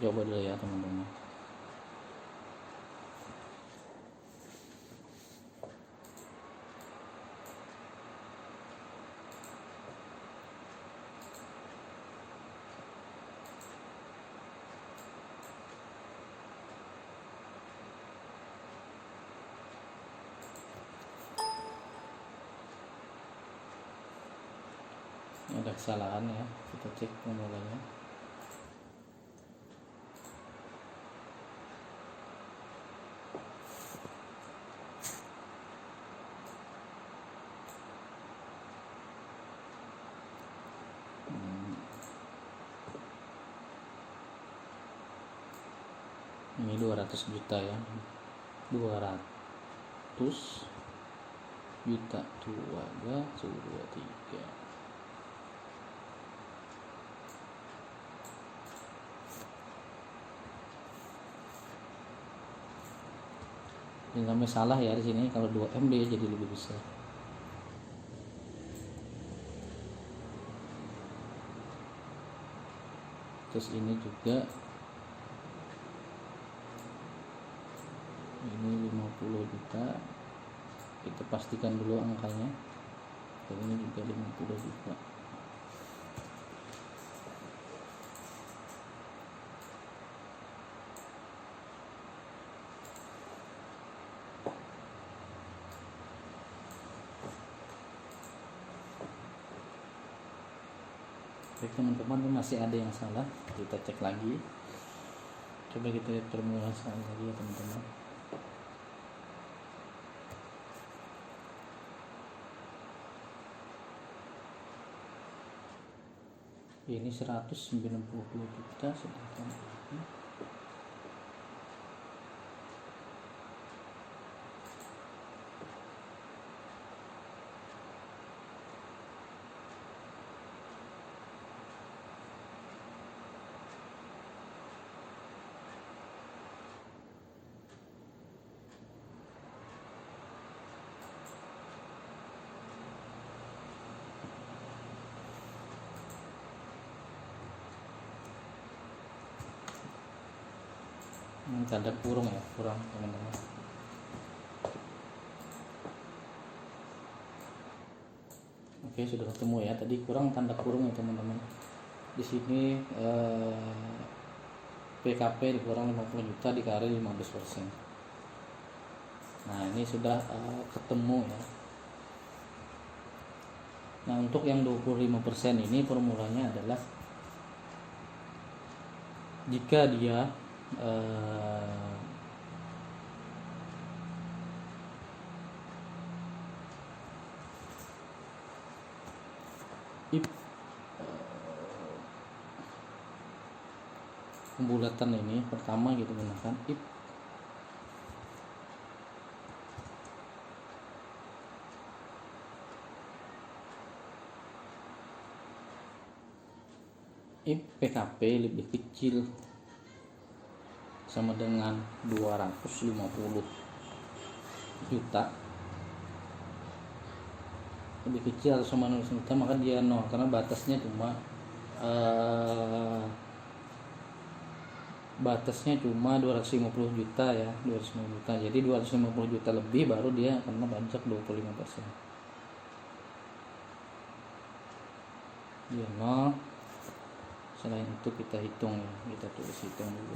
Coba dulu ya teman-teman. Ada kesalahan ya, kita cek formulanya. Ini 200 juta ya, 200 juta keluarga suku 23. Jangan sampai salah ya di sini, kalau 2M dia jadi lebih besar. Terus ini juga ini 50 juta, kita pastikan dulu angkanya. Dan ini juga 50 juta. Baik teman-teman, masih ada yang salah, kita cek lagi. Coba kita lihat permulaan sekali lagi ya teman-teman. Ini 192 juta, sedangkan ini tanda kurung ya, kurang teman-teman. Oke, sudah ketemu ya, tadi kurang tanda kurung ya teman-teman. Di sini PKP dikurang 50 juta dikali 15%. Nah ini sudah ketemu ya. Nah untuk yang 25% ini formulanya adalah jika dia pembulatan ini pertama kita gunakan if PKP lebih kecil sama dengan 250 juta, lebih kecil atau sama 0 juta, maka dia 0 karena batasnya cuma 250 juta ya, 250 juta. Jadi 250 juta lebih baru dia kena pajak 25%. Dia 0. Selain itu kita hitung ya, kita tulis hitung dulu.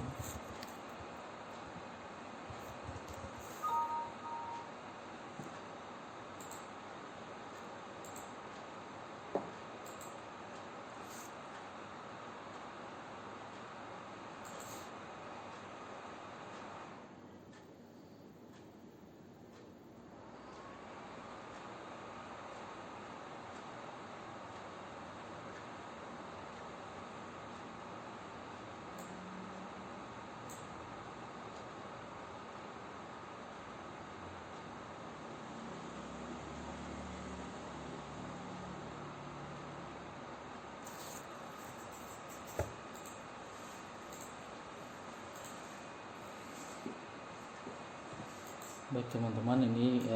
Baik teman-teman, ini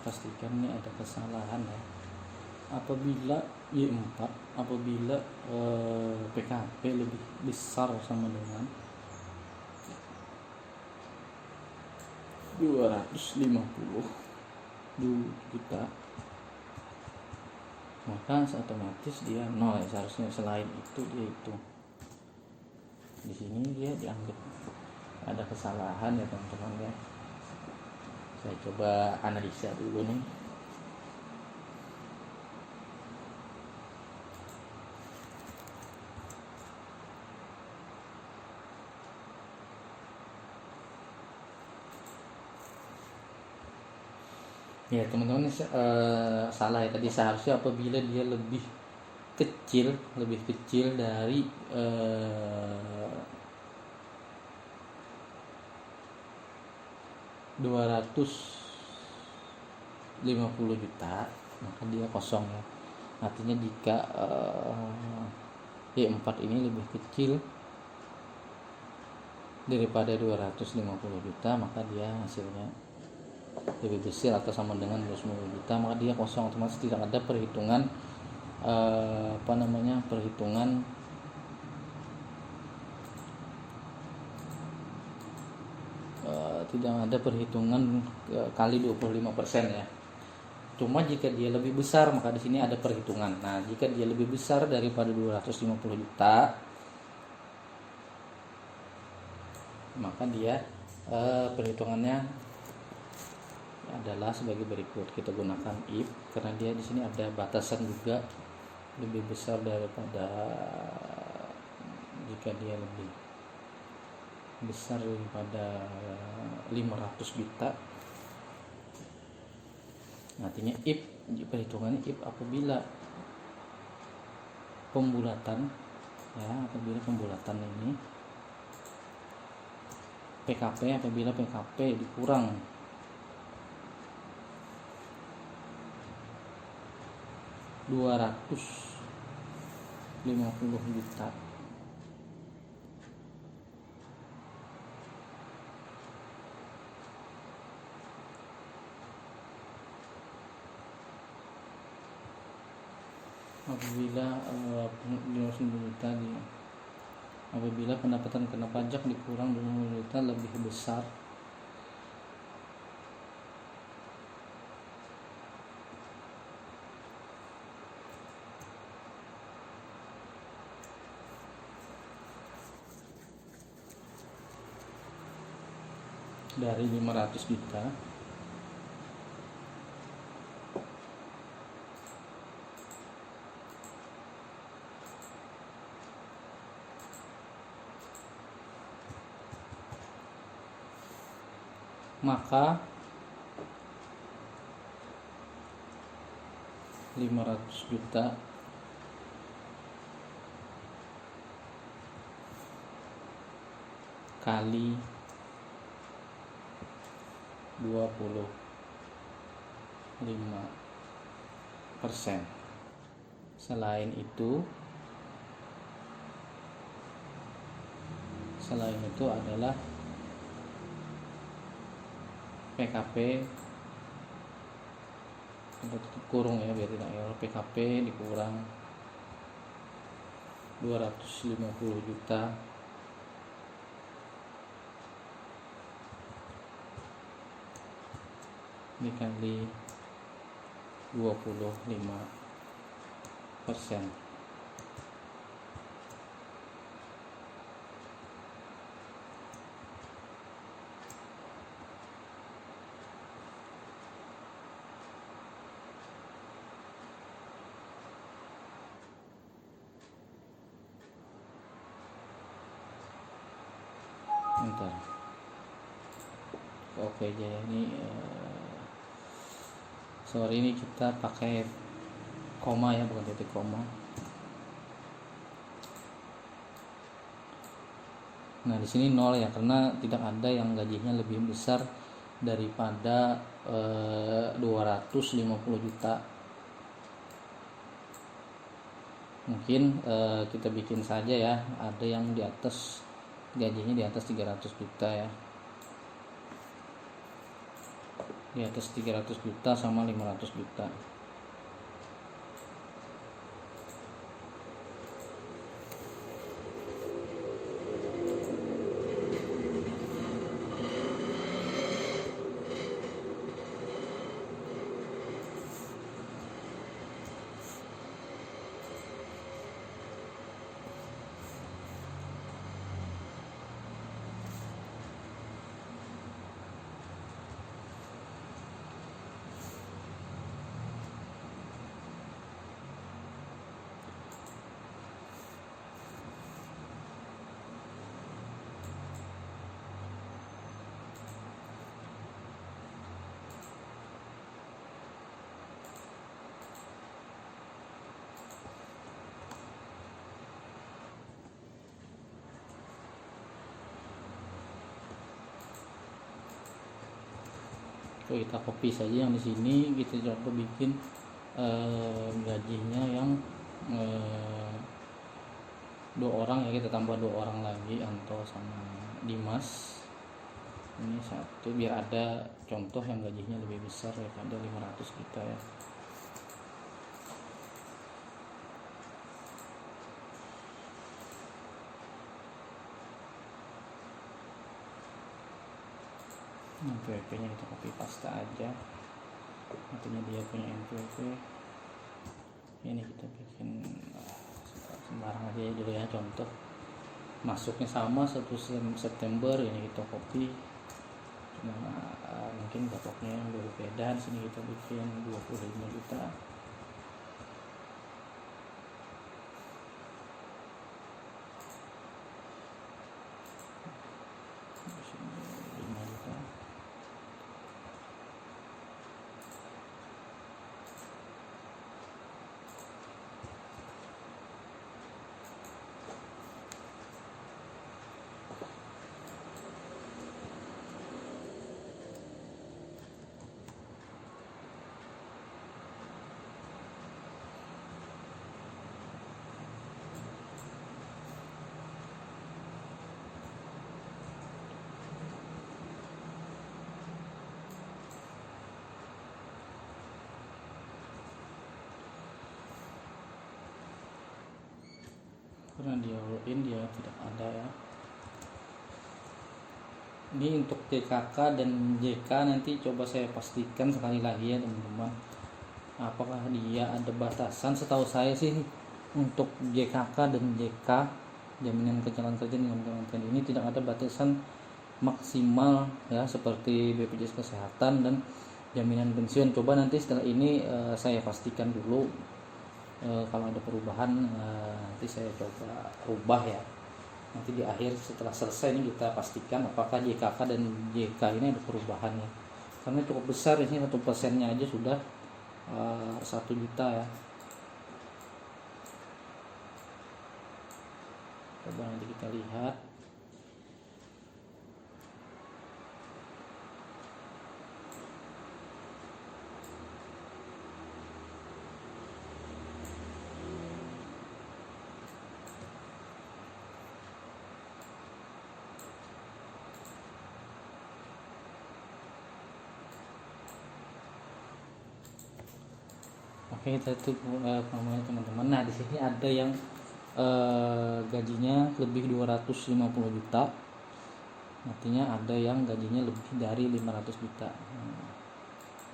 pastikan ini ada kesalahan ya. Apabila Y4, apabila PKP lebih besar sama dengan 250 juta, maka otomatis dia 0 ya, seharusnya. Selain itu dia hitung. Di sini dia dianggap ada kesalahan ya teman-teman ya. Saya coba analisa dulu nih. Ya teman-teman, salah ya tadi, seharusnya apabila dia lebih kecil dari 250 juta, maka dia kosong ya. Artinya jika Y4 ini lebih kecil daripada 250 juta, maka dia hasilnya lebih besar atau sama dengan 250 juta, maka dia kosong, otomatis tidak ada perhitungan perhitungan tidak ada perhitungan kali 25% ya. Cuma jika dia lebih besar, maka di sini ada perhitungan. Nah, jika dia lebih besar daripada 250 juta, maka dia perhitungannya adalah sebagai berikut. Kita gunakan if karena dia di sini ada batasan juga, lebih besar daripada, jika dia lebih besar daripada 500 juta. Artinya if, perhitungannya if apabila pembulatan ini PKP, apabila PKP dikurang 250 juta, apabila pendapatan kena pajak dikurang 20 juta lebih besar dari 500 juta, maka 500 juta kali 25%. Selain itu adalah PKP, kita tutup kurung ya biar tidak error, PKP dikurang 250 juta dikali 25%. Bentar. Oke, jadi ini sorry, ini kita pakai koma ya, bukan titik koma. Nah, di sini 0 ya, karena tidak ada yang gajinya lebih besar daripada 250 juta. Mungkin kita bikin saja ya, ada yang di atas, gajinya di atas 300 juta ya, di atas 300 juta sama 500 juta. kita copy saja yang di sini, kita coba bikin gajinya yang 2 orang ya, kita tambah 2 orang lagi, Anto sama Dimas. Ini satu, biar ada contoh yang gajinya lebih besar daripada 500 kita ya. NPWP nya kita copy paste aja, artinya dia punya NPWP. Ini kita bikin sembarang aja dulu ya, contoh masuknya sama 1 September, ini kita copy, cuma mungkin pokoknya yang berbeda. Di sini kita bikin 25 juta. Di sini 5 juta. Karena dia login, dia tidak ada ya. Ini untuk JKK dan JK nanti coba saya pastikan sekali lagi ya teman-teman, apakah dia ada batasan. Setahu saya sih untuk JKK dan JK, jaminan kecelakaan kerja dengan kementerian ini, tidak ada batasan maksimal ya, seperti BPJS Kesehatan dan jaminan pensiun. Coba nanti setelah ini saya pastikan dulu. Kalau ada perubahan nanti saya coba rubah ya. Nanti di akhir setelah selesai ini kita pastikan apakah JKK dan JK ini ada perubahan ya. Karena cukup besar ini, 1%-nya aja sudah 1 juta ya. Coba nanti kita lihat. Oke, kita tutup teman-teman. Nah, di sini ada yang gajinya lebih 250 juta. Artinya ada yang gajinya lebih dari 500 juta.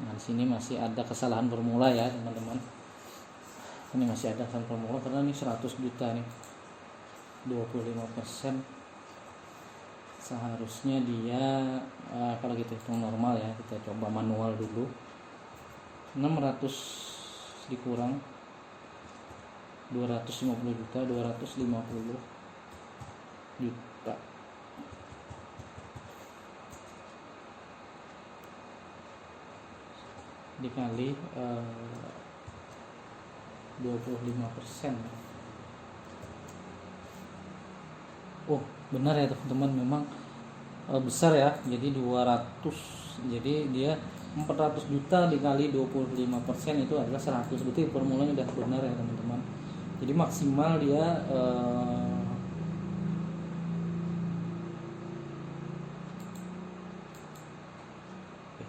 Nah, di sini masih ada kesalahan formula ya, teman-teman. Ini masih ada kesalahan formula karena ini 100 juta nih. 25%. Seharusnya dia kalau kita hitung normal ya, kita coba manual dulu. 600 dikurang 250 juta, 250 juta dikali 25%. Oh benar ya teman-teman, memang besar ya. Jadi 200, jadi dia 400 juta dikali 25% itu adalah 100. Berarti formulanya udah benar ya teman-teman. Jadi maksimal dia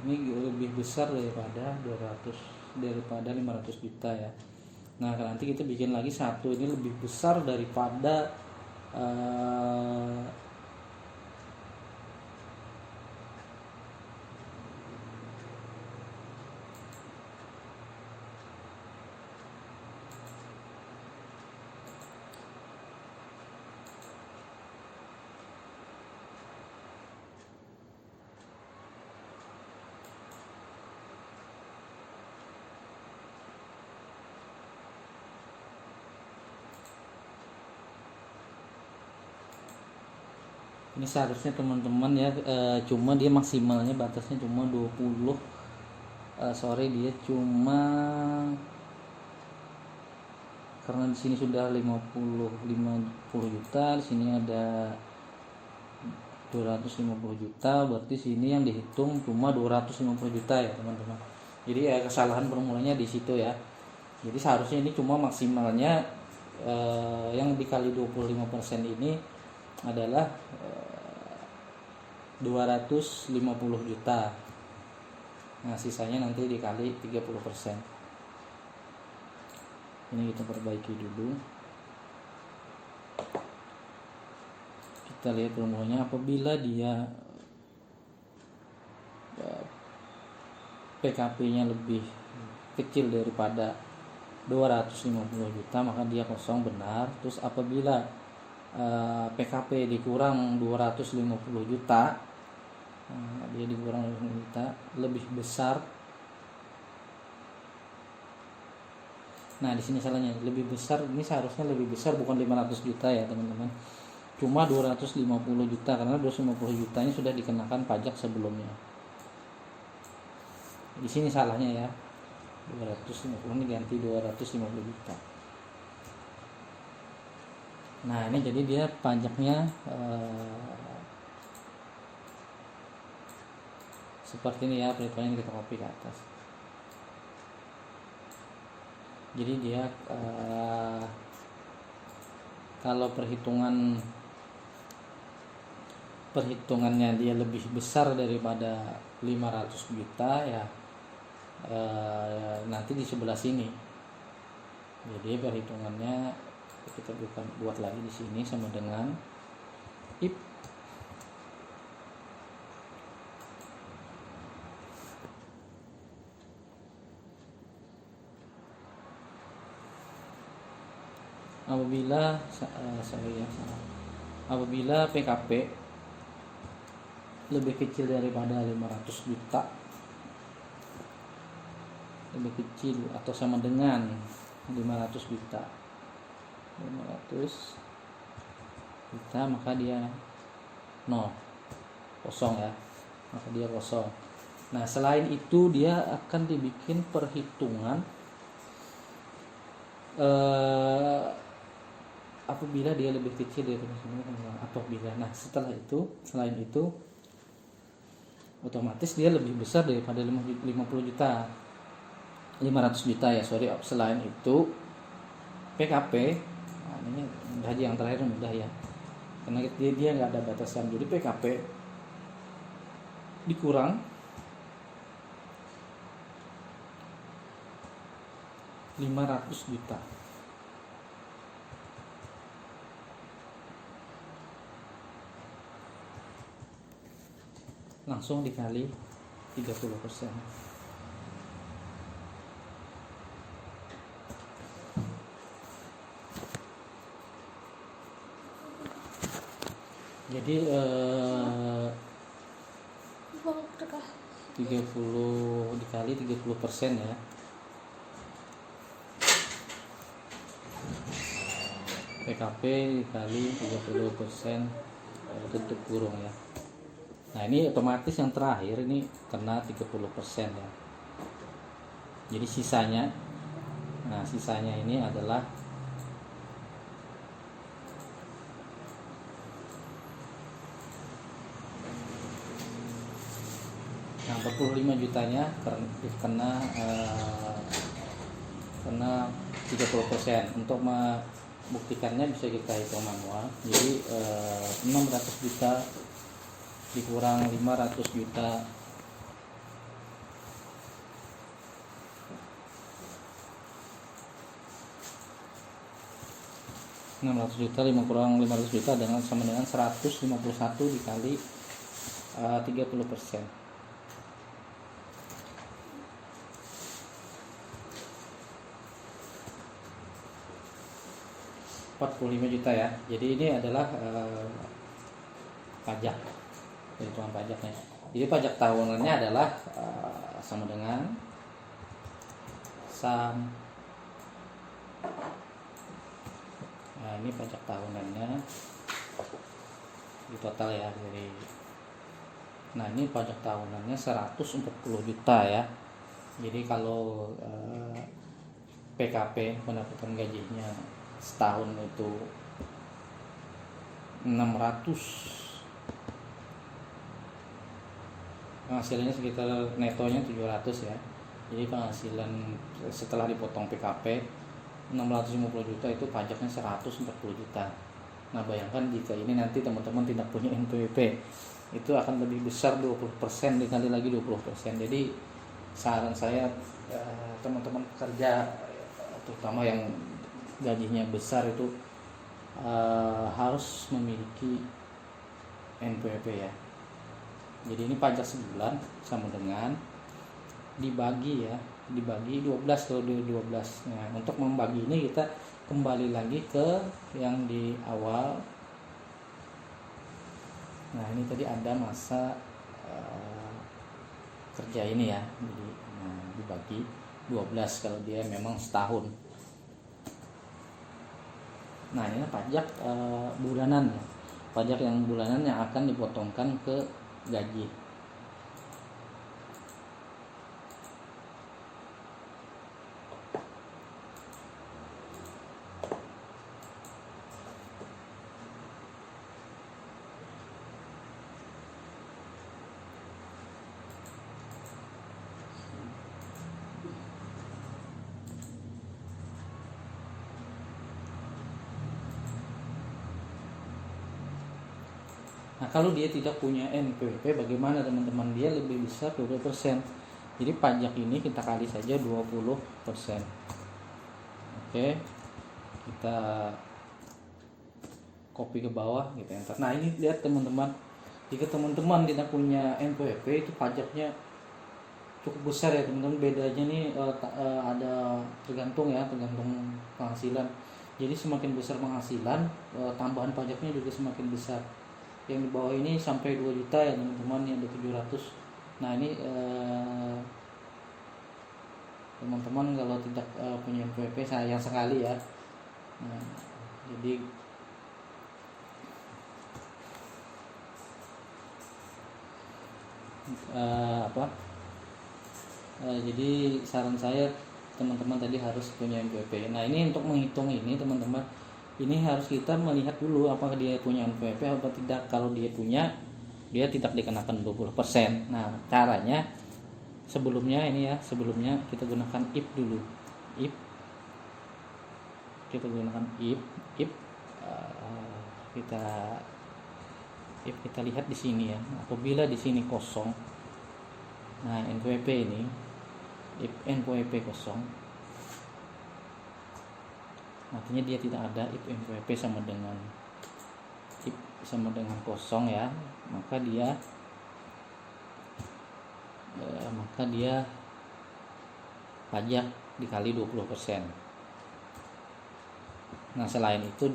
ini lebih besar daripada 500 juta ya. Nah nanti kita bikin lagi satu, ini lebih besar daripada ini seharusnya teman-teman ya, cuma dia maksimalnya batasnya cuma 20, dia cuma, karena di sini sudah 50 juta, di sini ada 250 juta, berarti sini yang dihitung cuma 250 juta ya teman-teman. Jadi ya kesalahan permulanya di situ ya. Jadi seharusnya ini cuma maksimalnya yang dikali 25% ini adalah 250 juta. Nah sisanya nanti dikali 30%. Ini kita perbaiki dulu. Kita lihat permulanya, apabila dia PKP-nya lebih kecil daripada 250 juta maka dia kosong, benar. Terus apabila PKP dikurang 250 juta, dia dikurang 250 juta lebih besar. Nah di sini salahnya, lebih besar ini seharusnya lebih besar, bukan 500 juta ya teman-teman, cuma 250 juta, karena 250 jutanya sudah dikenakan pajak sebelumnya. Di sini salahnya ya, 250 ini ganti 250 juta. Nah ini jadi dia pajaknya seperti ini ya, perhitungannya kita copy ke atas. Jadi dia kalau perhitungannya dia lebih besar daripada 500 juta ya, nanti di sebelah sini. Jadi perhitungannya kita buat lagi di sini sama dengan if apabila PKP lebih kecil daripada 500 juta, lebih kecil atau sama dengan 500 juta, maka dia kosong ya, maka dia kosong. Nah selain itu dia akan dibikin perhitungan apabila dia lebih kecil dari apabila. Nah selain itu otomatis dia lebih besar daripada 500 juta ya, selain itu PKP, nah ini udah aja yang terakhir mudah ya, karena dia nggak ada batasan. Jadi PKP dikurang 500 juta, langsung dikali 30%. Jadi 30 dikali 30% ya. PKP dikali 30% tutup kurung ya. Nah ini otomatis yang terakhir ini kena 30% ya. Jadi sisanya ini adalah Nah, 45 jutanya kena 30%. Untuk membuktikannya bisa kita hitung manual. Jadi 600 juta dikurang 500 juta, kurang 500 juta sama dengan 151 dikali 30%. 45 juta ya. Jadi ini adalah pajak, perhitungan pajaknya. Jadi pajak tahunannya adalah sama dengan SAM. Nah ini pajak tahunannya di total ya. Nah ini pajak tahunannya 140 juta ya. Jadi kalau PKP pendapatan gajinya setahun itu 600 penghasilannya sekitar netonya 700 ya. Jadi penghasilan setelah dipotong PKP 650 juta, itu pajaknya 140 juta. Nah bayangkan jika ini nanti teman-teman tidak punya NPWP, itu akan lebih besar 20%, dikali lagi 20%. Jadi saran saya, teman-teman pekerja terutama yang gajinya besar itu harus memiliki NPWP ya. Jadi ini pajak sebulan sama dengan dibagi 12 kalau 12. Nah, untuk membagi ini kita kembali lagi ke yang di awal. Nah, ini tadi ada masa kerja ini ya. Jadi dibagi 12 kalau dia memang setahun. Nah, ini pajak bulanan ya. Pajak yang bulanan yang akan dipotongkan ke gaji. Nah, kalau dia tidak punya NPWP, bagaimana teman-teman? Dia lebih besar 20%. Jadi pajak ini kita kali saja 20%. Oke. Kita copy ke bawah, kita enter. Nah, ini lihat teman-teman. Jika teman-teman tidak punya NPWP, itu pajaknya cukup besar ya teman-teman. Bedanya nih ada tergantung penghasilan. Jadi semakin besar penghasilan, tambahan pajaknya juga semakin besar. Yang di bawah ini sampai 2 juta ya teman-teman, yang ada 700. Nah ini teman-teman kalau tidak punya NPWP sayang sekali ya. Nah, jadi jadi saran saya teman-teman tadi harus punya NPWP. Nah ini untuk menghitung ini teman-teman, ini harus kita melihat dulu apakah dia punya NPWP atau tidak. Kalau dia punya, dia tidak dikenakan 20%. Nah caranya sebelumnya kita gunakan if dulu. Kita gunakan if kita lihat di sini ya. Apabila di sini kosong, nah NPWP ini, if NPWP kosong, artinya dia tidak ada. If NPWP sama dengan kosong ya, maka dia pajak dikali 20%. Nah selain itu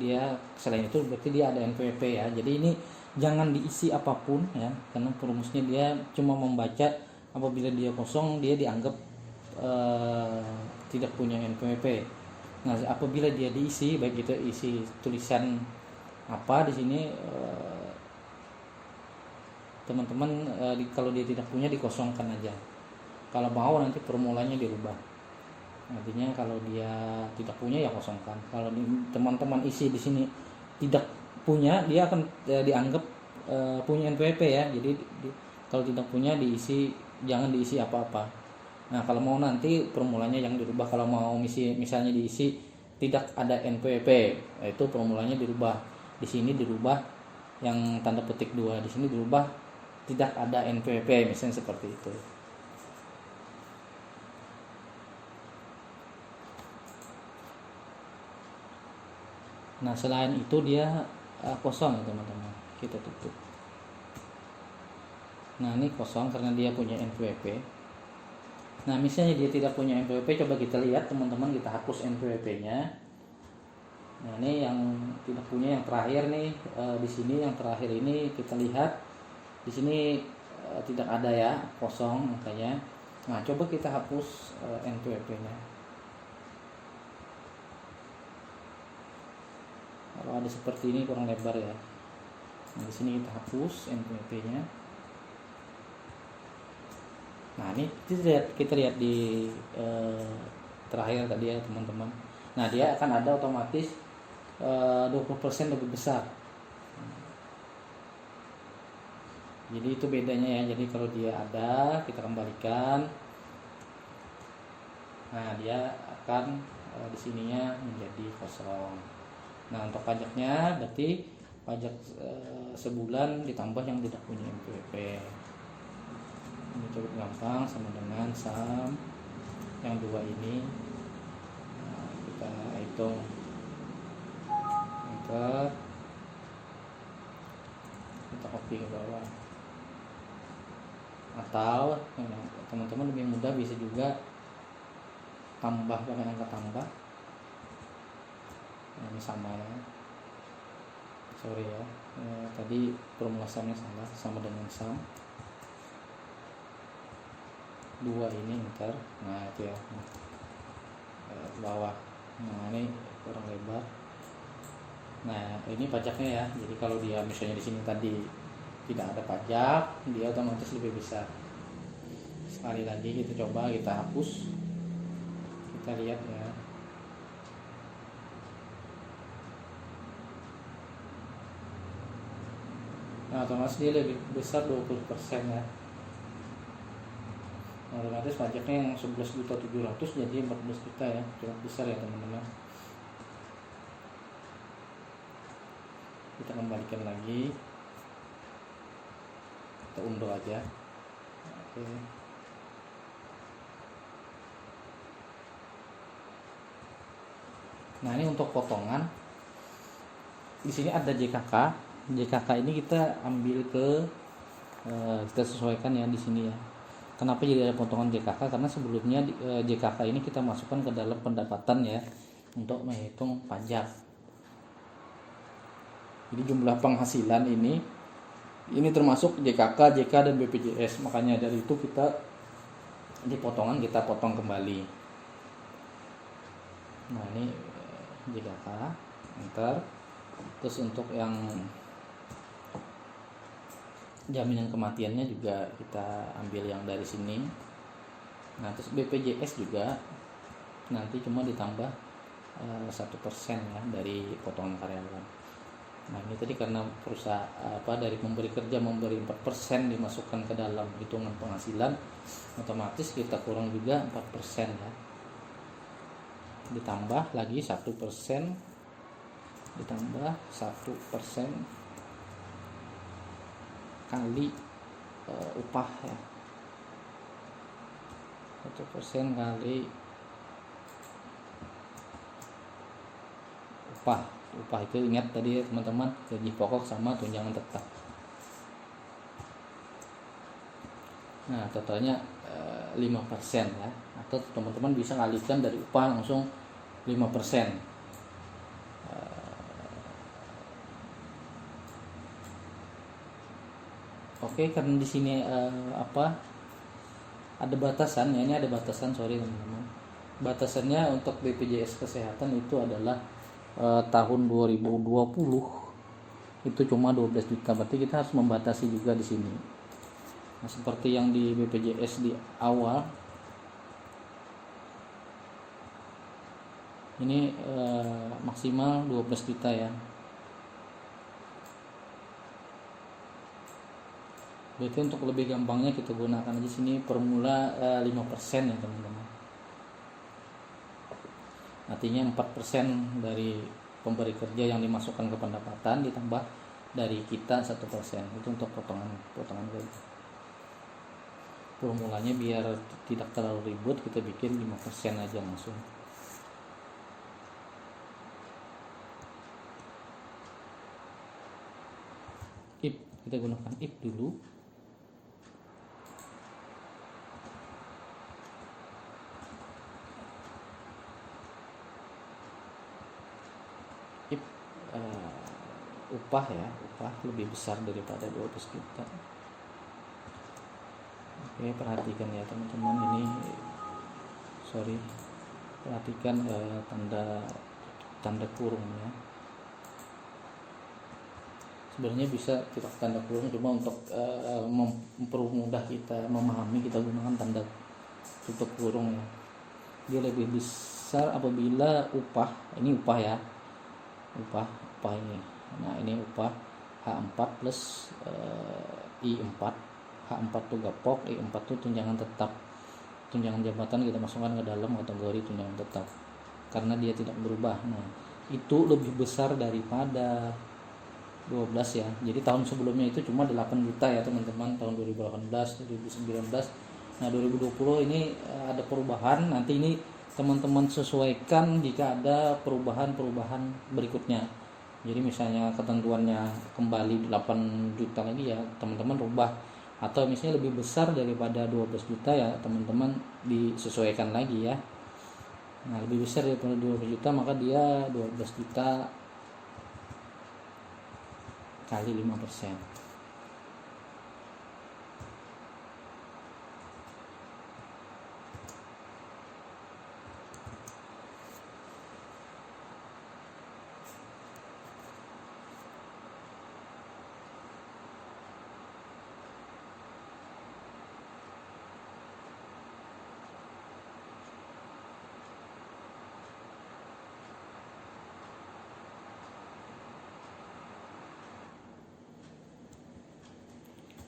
berarti dia ada NPWP ya. Jadi ini jangan diisi apapun ya, karena perumusnya dia cuma membaca apabila dia kosong, dia dianggap tidak punya NPWP. Nah, apabila dia diisi, baik itu isi tulisan apa di sini, teman-teman kalau dia tidak punya dikosongkan aja. Kalau mau nanti formulanya dirubah. Artinya kalau dia tidak punya ya kosongkan. Kalau teman-teman isi di sini tidak punya, dia akan dianggap punya NPWP ya. Jadi kalau tidak punya jangan diisi apa-apa. Nah kalau mau nanti formulanya yang dirubah. Kalau mau misalnya diisi tidak ada NPWP, itu formulanya dirubah. Di sini dirubah yang tanda petik 2, di sini dirubah tidak ada NPWP, misalnya seperti itu. Nah selain itu dia kosong ya teman-teman, kita tutup. Nah ini kosong karena dia punya NPWP. Nah misalnya dia tidak punya NPWP, coba kita lihat teman-teman, kita hapus NPWP-nya. Nah ini yang tidak punya, yang terakhir nih, di sini yang terakhir ini kita lihat di sini tidak ada ya, kosong makanya. Nah coba kita hapus NPWP-nya. Kalau ada seperti ini kurang lebar ya. Nah di sini kita hapus NPWP-nya. Nah ini kita lihat di terakhir tadi ya teman-teman. Nah dia akan ada otomatis 20% lebih besar. Jadi itu bedanya ya. Jadi kalau dia ada, kita kembalikan. Nah, dia akan di sininya menjadi kosong. Nah, untuk pajaknya berarti pajak sebulan ditambah yang tidak punya NPWP. Ini cukup gampang, sama dengan SAM yang dua ini. Nah, kita hitung, enter, kita copy ke bawah. Atau teman-teman lebih mudah bisa juga tambah pakai angka tambah. Nah, ini sama ya, sorry ya, tadi permulasannya salah, sama dengan SAM dua ini enter. Nah itu ya, bawah. Nah ini kurang lebar. Nah ini pajaknya ya. Jadi kalau dia misalnya di sini tadi tidak ada pajak, dia otomatis lebih besar. Sekali lagi kita coba, kita hapus, kita lihat ya. Nah otomatis dia lebih besar 20% ya. Nah, otomatis pajaknya yang 11.700.000 jadi 14 juta ya, cukup besar ya teman-teman. Kita kembalikan lagi, kita unduh aja. Oke. Nah ini untuk potongan, di sini ada JKK. JKK ini kita ambil kita sesuaikan ya di sini ya. Kenapa jadi ada potongan JKK? Karena sebelumnya JKK ini kita masukkan ke dalam pendapatan ya, untuk menghitung pajak. Jadi jumlah penghasilan ini termasuk JKK, JK dan BPJS. Makanya dari itu kita di potongan kita potong kembali. Nah ini JKK, enter. Terus untuk yang jaminan kematiannya juga kita ambil yang dari sini. Nah terus BPJS juga nanti cuma ditambah 1% ya dari potongan karyawan. Nah ini tadi karena perusahaan dari pemberi kerja memberi 4% dimasukkan ke dalam hitungan penghasilan, otomatis kita kurang juga 4% ya. Ditambah lagi 1%, ditambah 1% kali upah ya, 1% kali upah itu ingat tadi ya teman-teman, gaji pokok sama tunjangan tetap. Nah totalnya 5% ya, atau teman-teman bisa ngalihkan dari upah langsung 5%. Oke, karena di sini ada batasan ya, ini ada batasan, sorry teman-teman. Batasannya untuk BPJS kesehatan itu adalah tahun 2020 itu cuma 12 juta. Berarti kita harus membatasi juga di sini. Nah, seperti yang di BPJS di awal ini maksimal 12 juta ya. Berarti untuk lebih gampangnya kita gunakan aja sini formula 5% ya teman-teman. Artinya 4% dari pemberi kerja yang dimasukkan ke pendapatan ditambah dari kita 1%. Itu untuk potongan gaji. Formulanya biar tidak terlalu ribut, kita bikin 5% aja langsung. If, kita gunakan if dulu. If upah lebih besar daripada 12 juta. Oke, perhatikan ya teman-teman, ini sorry, perhatikan tanda kurungnya. Sebenarnya bisa kita tanda kurung, cuma untuk mempermudah kita memahami, kita gunakan tanda tutup kurung ya. Dia lebih besar apabila upah, ini upah ya, upah ini. Nah ini upah H4 plus I4. H4 tuh gapok, I4 tuh tunjangan tetap. Tunjangan jabatan kita masukkan ke dalam kategori tunjangan tetap karena dia tidak berubah. Nah, itu lebih besar daripada 12 ya. Jadi tahun sebelumnya itu cuma 8 juta ya teman-teman, tahun 2018, 2019. Nah, 2020 ini ada perubahan. Nanti ini teman-teman sesuaikan jika ada perubahan-perubahan berikutnya. Jadi misalnya ketentuannya kembali 8 juta lagi ya, teman-teman rubah. Atau misalnya lebih besar daripada 12 juta ya, teman-teman disesuaikan lagi ya. Nah, lebih besar daripada 12 juta maka dia 12 juta kali 5%.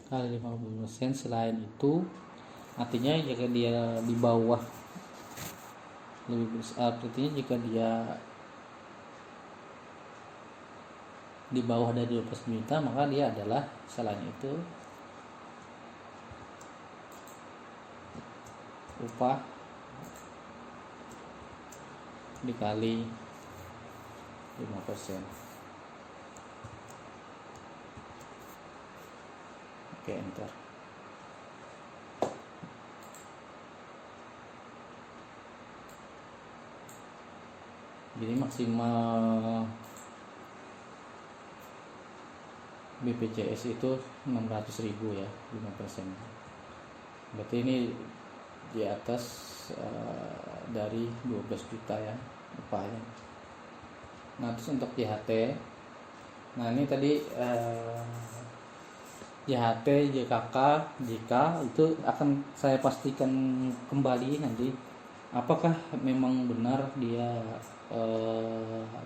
Kali 50%. Selain itu artinya jika dia di bawah lebih besar, artinya jika dia di bawah dari 12 juta maka dia adalah selain itu upah dikali 5%. Oke, enter. Jadi maksimal BPJS itu 600.000 ya, 5%. Berarti ini di atas dari 12 juta ya upahnya. Nah, terus untuk JHT, nah ini tadi JHT, JKK, JK itu akan saya pastikan kembali nanti apakah memang benar dia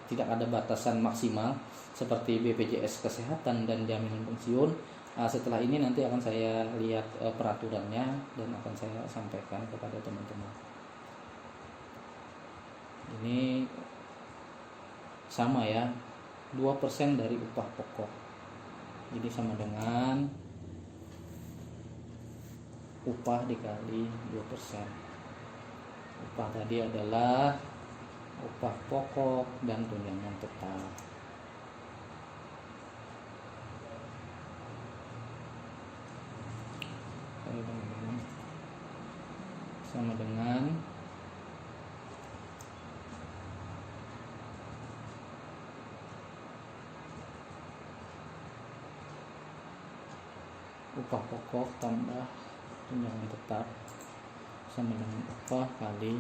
tidak ada batasan maksimal seperti BPJS Kesehatan dan Jaminan Pensiun. Setelah ini nanti akan saya lihat peraturannya dan akan saya sampaikan kepada teman-teman. Ini sama ya, 2% dari upah pokok. Jadi sama dengan upah dikali 2%. Upah tadi adalah upah pokok dan tunjangan tetap. Sama dengan upah pokok tambah tunjangan tetap sama dengan upah kali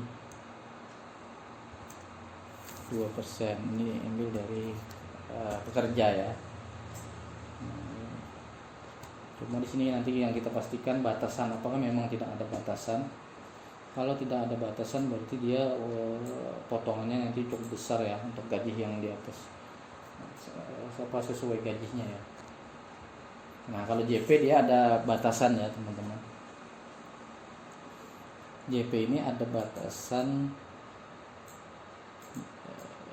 2%. Ini ambil dari pekerja ya. Cuma di sini nanti yang kita pastikan batasan apakah memang tidak ada batasan. Kalau tidak ada batasan berarti dia potongannya nanti cukup besar ya untuk gaji yang di atas. Sesuai gajinya ya. Nah, kalau JP dia ada batasan ya teman-teman. JP ini ada batasan.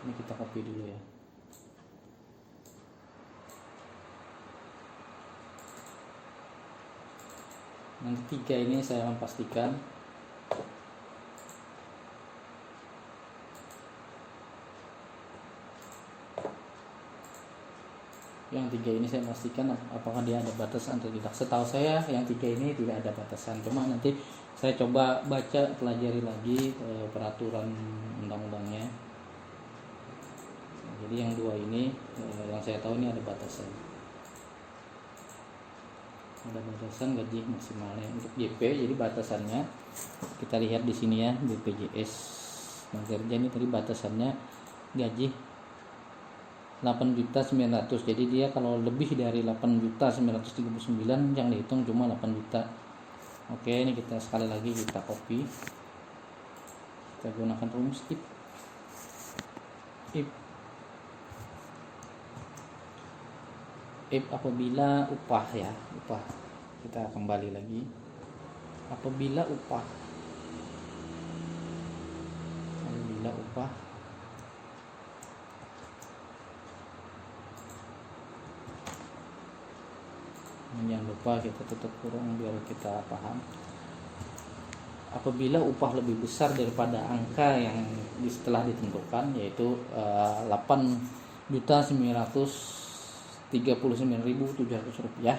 Ini kita copy dulu ya. Nanti 3 ini saya akan pastikan. Yang 3 ini saya pastikan apakah dia ada batasan atau tidak. Setahu saya yang 3 ini tidak ada batasan. Cuma nanti saya coba baca, pelajari lagi peraturan undang-undangnya. Jadi yang 2 ini yang saya tahu ini ada batasan. Ada batasan gaji maksimalnya untuk JP. Jadi batasannya kita lihat di sini ya, BPJS Kerja ini tadi batasannya gaji 8.900.000. Jadi dia kalau lebih dari 8.939 yang dihitung cuma 8 juta. Oke, ini kita sekali lagi kita copy. Kita gunakan rumus if apabila upah Kita kembali lagi. Apabila upah jangan lupa kita tutup kurung biar kita paham. Apabila upah lebih besar daripada angka yang setelah ditentukan, yaitu 8.939.700 rupiah,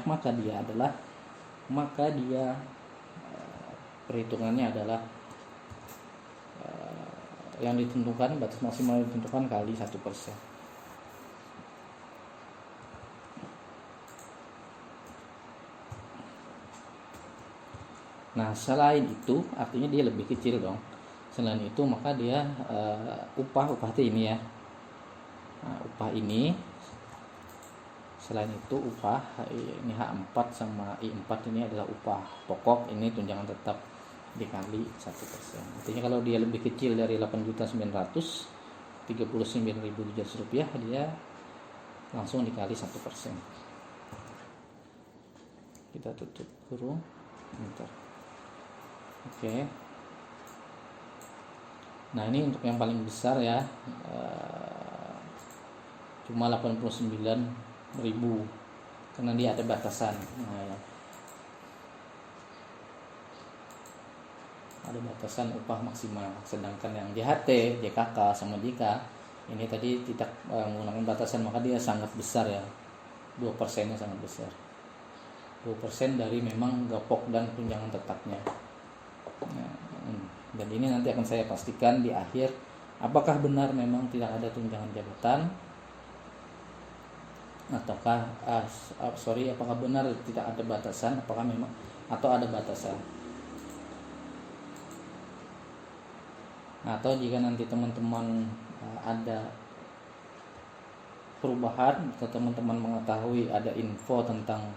maka dia perhitungannya adalah yang ditentukan, batas maksimal yang ditentukan kali 1%. Nah, selain itu artinya dia lebih kecil dong. Selain itu maka dia upah ini ya. Nah, upah ini selain itu upah ini H4 sama I4 ini adalah upah pokok, ini tunjangan tetap dikali 1%. Artinya kalau dia lebih kecil dari 8.939.700 rupiah, dia langsung dikali 1%. Kita tutup kurung. Bentar. Oke. Nah, ini untuk yang paling besar ya, cuma 89.000 karena dia ada batasan. Nah, ya. Ada batasan upah maksimal. Sedangkan yang JHT, JKK sama JK ini tadi tidak menggunakan batasan, maka dia sangat besar ya. 2%-nya sangat besar. 2% dari memang gapok dan tunjangan tetapnya. Dan ini nanti akan saya pastikan di akhir, apakah benar memang tidak ada tunjangan jabatan, ataukah apakah benar tidak ada batasan, apakah memang atau ada batasan. Atau jika nanti teman-teman ada perubahan atau teman-teman mengetahui ada info tentang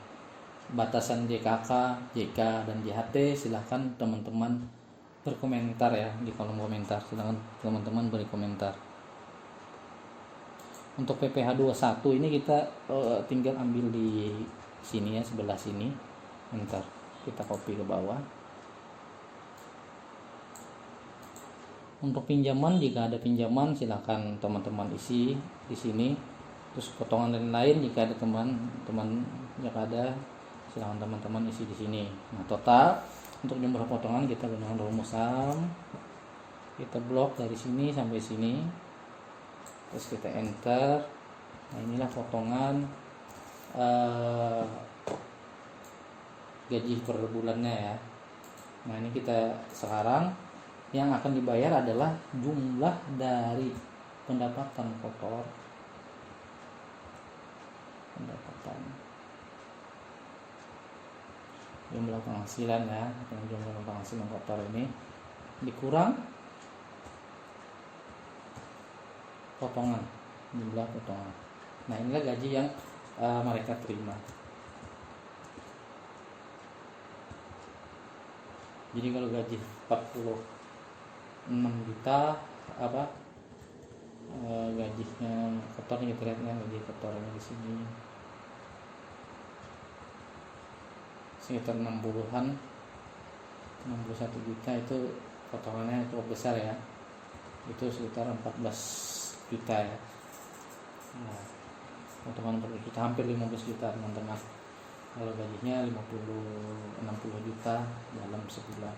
batasan JKK, JK dan JHT, silahkan teman-teman berkomentar ya di kolom komentar. Silahkan teman-teman beri komentar. Untuk PPh 21 ini kita tinggal ambil di sini ya, sebelah sini. Bentar, kita copy ke bawah. Untuk pinjaman, jika ada pinjaman silahkan teman-teman isi di sini. Terus potongan lain-lain jika ada teman-teman yang ada, silahkan teman-teman isi di sini. Nah, total untuk jumlah potongan kita gunakan rumus SAM. Kita blok dari sini sampai sini. Terus kita enter. Nah, inilah potongan gaji per bulannya ya. Nah, ini kita sekarang yang akan dibayar adalah jumlah dari pendapatan kotor. Jumlah penghasilan ya, jumlah penghasilan kotor ini dikurang potongan, jumlah potongan. Nah, inilah gaji yang mereka terima. Jadi kalau gaji 46 juta gajinya kotornya, kita lihatnya gaji kotornya di sini sekitar 60-an, 61 juta itu potongannya cukup besar ya, itu sekitar 14 juta ya. Nah, potongan 14 juta, hampir 15 juta teman-teman. Kalau gajinya 60 juta dalam sebulan,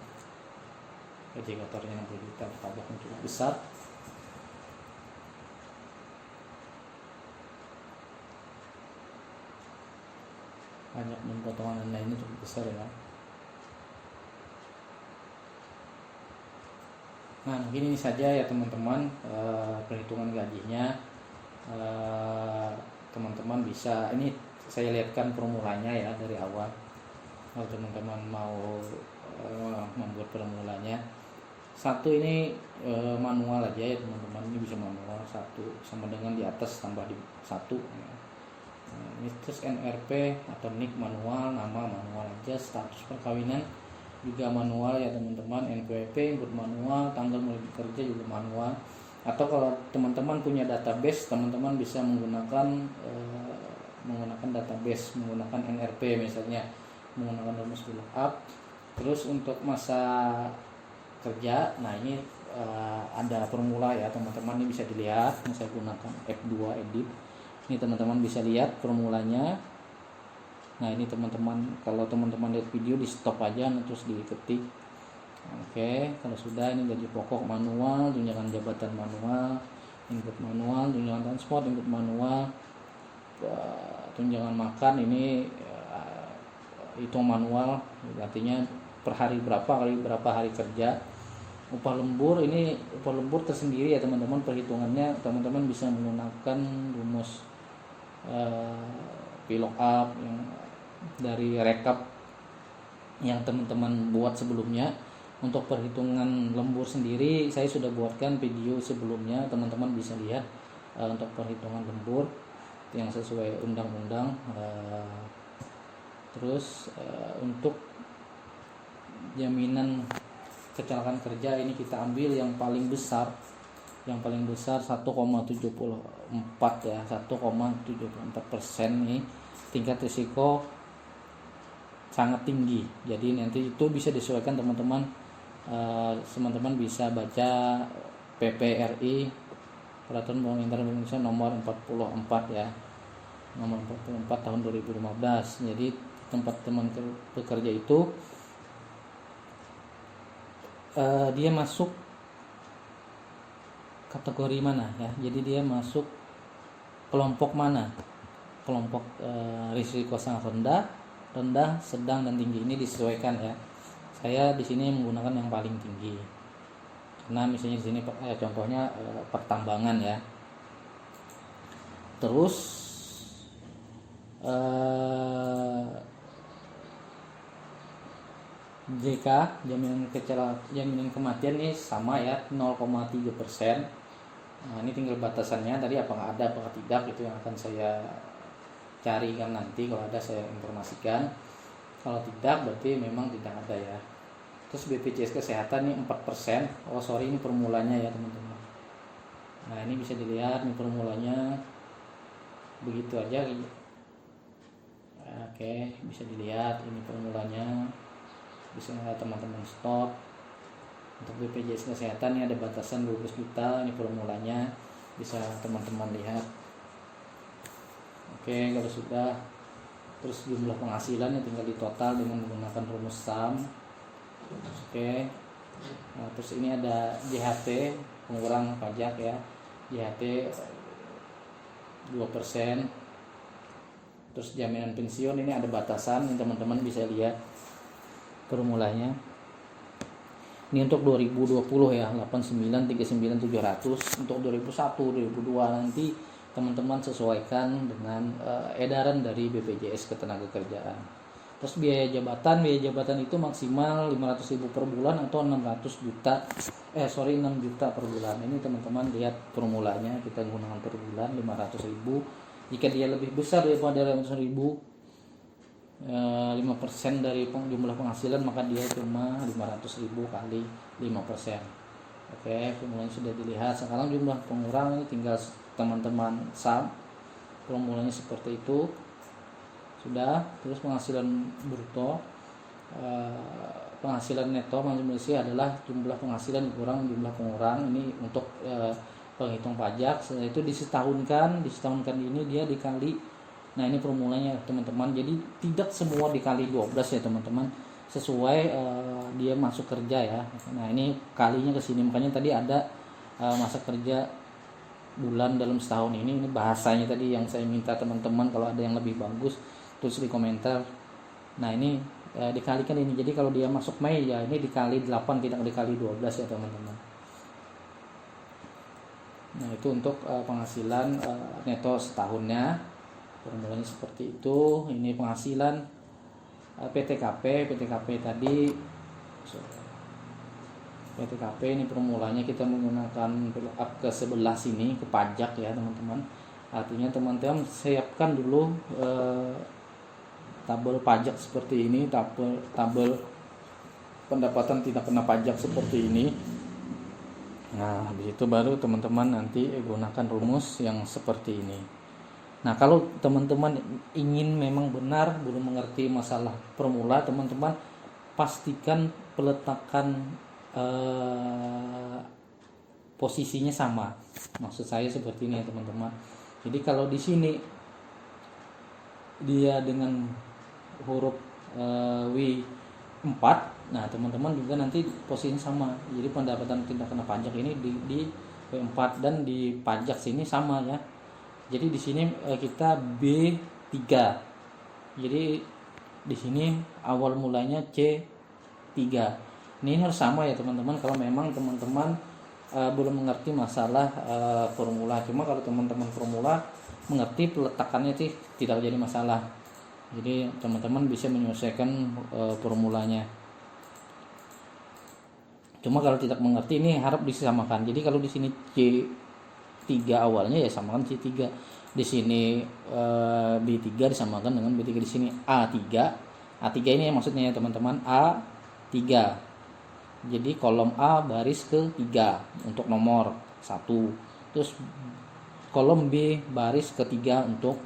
gaji kotornya 60 juta, pajaknya cukup besar. Pajak dan potongan dan lainnya cukup besar ya. Nah, mungkin ini saja ya teman-teman, perhitungan gajinya. Teman-teman bisa, ini saya lihatkan formulanya ya dari awal. Kalau teman-teman mau membuat formulanya, satu ini manual aja ya teman-teman, ini bisa manual, satu sama dengan di atas tambah di satu ya. Ini terus NRP atau NIK manual, nama manual aja, status perkawinan juga manual ya teman-teman, NPWP input manual, tanggal mulai bekerja juga manual. Atau kalau teman-teman punya database, teman-teman bisa menggunakan database, menggunakan NRP misalnya. menggunakan rumus fill up. Terus untuk masa kerja, nah ini ada formula ya teman-teman, ini bisa dilihat. Ini saya gunakan F2 edit. Ini teman-teman bisa lihat formulanya. Nah ini teman-teman, kalau teman-teman lihat video di stop aja, terus diketik. Oke, kalau sudah, ini gaji pokok manual, tunjangan jabatan manual, input manual, tunjangan transport input manual, tunjangan makan ini hitung manual, artinya per hari berapa kali berapa hari kerja. Upah lembur, ini upah lembur tersendiri ya teman-teman, perhitungannya teman-teman bisa menggunakan rumus VLOOKUP yang dari rekap yang teman-teman buat sebelumnya. Untuk perhitungan lembur sendiri saya sudah buatkan video sebelumnya, teman-teman bisa lihat untuk perhitungan lembur yang sesuai undang-undang. Terus untuk jaminan kecelakaan kerja, ini kita ambil yang paling besar 1,74 ya, 1,74% nih, tingkat risiko sangat tinggi. Jadi nanti itu bisa disesuaikan teman-teman. Teman-teman bisa baca PPRI, Peraturan Perundang Undangan Indonesia nomor 44 ya, nomor 44 tahun 2015. Jadi tempat teman bekerja itu dia masuk kategori mana ya, jadi dia masuk kelompok mana, kelompok risiko sangat rendah, sedang, dan tinggi. Ini disesuaikan ya. Saya di sini menggunakan yang paling tinggi karena misalnya di sini contohnya pertambangan ya. Terus JK, jaminan kematian ini sama ya, 0,3%. Nah ini tinggal batasannya tadi, apakah ada apakah tidak, itu yang akan saya carikan nanti. Kalau ada saya informasikan, kalau tidak berarti memang tidak ada ya. Terus BPJS Kesehatan ini 4%. Ini formulanya ya teman-teman. Nah ini bisa dilihat, ini formulanya begitu aja. Oke, bisa dilihat ini formulanya, bisa teman-teman stop. Untuk BPJS Kesehatan ini ada batasan 12 juta, ini formulanya bisa teman-teman lihat. Oke, kalau sudah, terus jumlah penghasilan yang tinggal ditotal dengan menggunakan rumus SUM. Oke. Nah, terus ini ada JHT, pengurang pajak ya, JHT 2%. Terus jaminan pensiun ini ada batasan, yang teman-teman bisa lihat formulanya. Ini untuk 2020 ya, 8939.700. Untuk 2001, 2002 nanti teman-teman sesuaikan dengan edaran dari BPJS Ketenagakerjaan. Terus biaya jabatan itu maksimal 500.000 per bulan atau 6 juta per bulan. Ini teman-teman lihat formulanya, kita gunakan per bulan 500.000. Jika dia lebih besar daripada 500.000, 5% dari jumlah penghasilan, maka dia cuma 500.000 kali 5%. Oke, formulanya sudah dilihat. Sekarang jumlah pengurang ini tinggal teman-teman SUM, formulanya seperti itu sudah. Terus penghasilan bruto, penghasilan neto Malaysia adalah jumlah penghasilan kurang jumlah pengurang. Ini untuk penghitung pajak. Setelah itu disetahunkan ini dia dikali. Nah ini formulanya teman-teman. Jadi tidak semua dikali 12 ya teman-teman, sesuai dia masuk kerja ya. Nah ini kalinya ke sini, makanya tadi ada masa kerja bulan dalam setahun ini bahasanya tadi yang saya minta teman-teman, kalau ada yang lebih bagus tulis di komentar. Nah ini dikalikan ini, jadi kalau dia masuk Mei ya ini dikali 8, tidak dikali 12 ya teman-teman. Nah itu untuk penghasilan neto setahunnya, formulanya seperti itu. Ini penghasilan PTKP tadi, PTKP ini formulanya kita menggunakan up ke sebelah sini, ke pajak ya teman-teman. Artinya teman-teman siapkan dulu tabel pajak seperti ini, tabel pendapatan tidak kena pajak seperti ini. Nah habis itu baru teman-teman nanti gunakan rumus yang seperti ini. Nah, kalau teman-teman ingin memang benar belum mengerti masalah formula, teman-teman pastikan peletakan posisinya sama. Maksud saya seperti ini ya teman-teman. Jadi kalau di sini dia dengan huruf W4, nah teman-teman juga nanti posisinya sama. Jadi pendapatan tidak kena pajak ini di W4 dan di pajak sini sama ya. Jadi di sini kita B3. Jadi di sini awal mulanya C3. Ini harus sama ya teman-teman kalau memang teman-teman belum mengerti masalah formula. Cuma kalau teman-teman formula mengerti peletakannya sih tidak jadi masalah. Jadi teman-teman bisa menyelesaikan formulanya. Cuma kalau tidak mengerti ini harap disamakan. Jadi kalau di sini C3 awalnya ya samakan C3. Di sini B3 disamakan dengan B3. Di sini A3. A3 ini maksudnya ya teman-teman, A3. Jadi kolom A baris ke-3 untuk nomor 1. Terus kolom B baris ke-3 untuk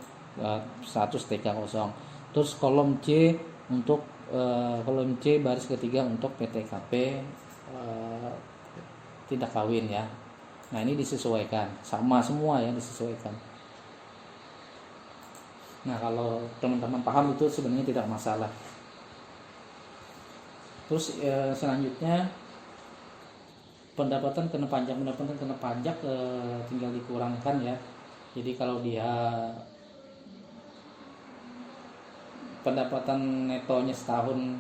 status TK kosong. Terus kolom C untuk kolom C baris ke-3 untuk PTKP tidak kawin ya. Nah, ini disesuaikan. Sama semua ya, disesuaikan. Nah, kalau teman-teman paham itu sebenarnya tidak masalah. Terus selanjutnya pendapatan kena pajak tinggal dikurangkan ya. Jadi kalau dia pendapatan netonya setahun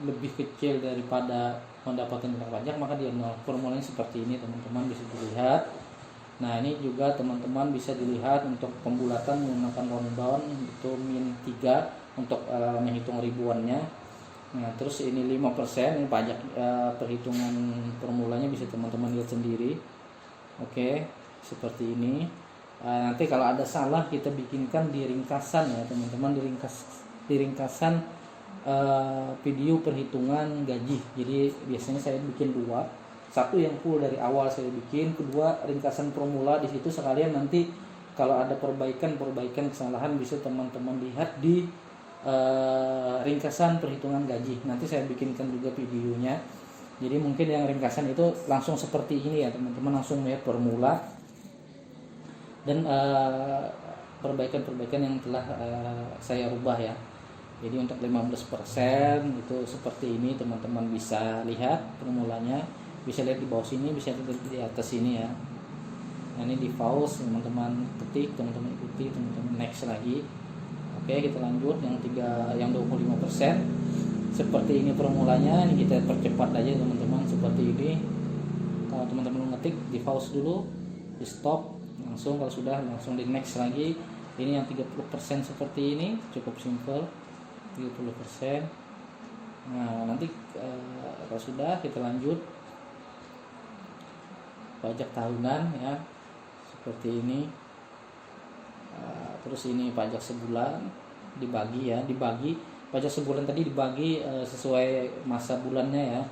lebih kecil daripada pendapatan kena pajak, maka dia nol. Formulanya seperti ini teman-teman bisa dilihat. Nah, ini juga teman-teman bisa dilihat untuk pembulatan menggunakan rundown itu min 3 untuk menghitung ribuannya. Nah, terus ini 5%, ini pajak perhitungan formulanya bisa teman-teman lihat sendiri. Oke, seperti ini. Nanti kalau ada salah kita bikinkan di ringkasan ya teman-teman, di ringkasan video perhitungan gaji. Jadi biasanya saya bikin 2. Satu yang full dari awal saya bikin, kedua ringkasan formula di situ sekalian nanti kalau ada perbaikan kesalahan bisa teman-teman lihat di ringkasan perhitungan gaji. Nanti saya bikinkan juga videonya. Jadi mungkin yang ringkasan itu langsung seperti ini ya teman-teman, langsung melihat formula dan perbaikan-perbaikan yang telah saya rubah ya. Jadi untuk 15% itu seperti ini teman-teman bisa lihat formulanya. Bisa lihat di bawah sini, bisa lihat di atas sini ya. Nah, ini di pause teman-teman ketik, teman-teman ikuti, teman-teman next lagi. Oke, kita lanjut yang 25%. Seperti ini formulanya, ini kita percepat aja teman-teman seperti ini. Kalau teman-teman ngetik di pause dulu, di stop, langsung kalau sudah langsung di next lagi. Ini yang 30% seperti ini, cukup simple. 30%. Nah, nanti kalau sudah kita lanjut pajak tahunan ya seperti ini. Terus ini pajak sebulan dibagi pajak sebulan tadi dibagi sesuai masa bulannya ya.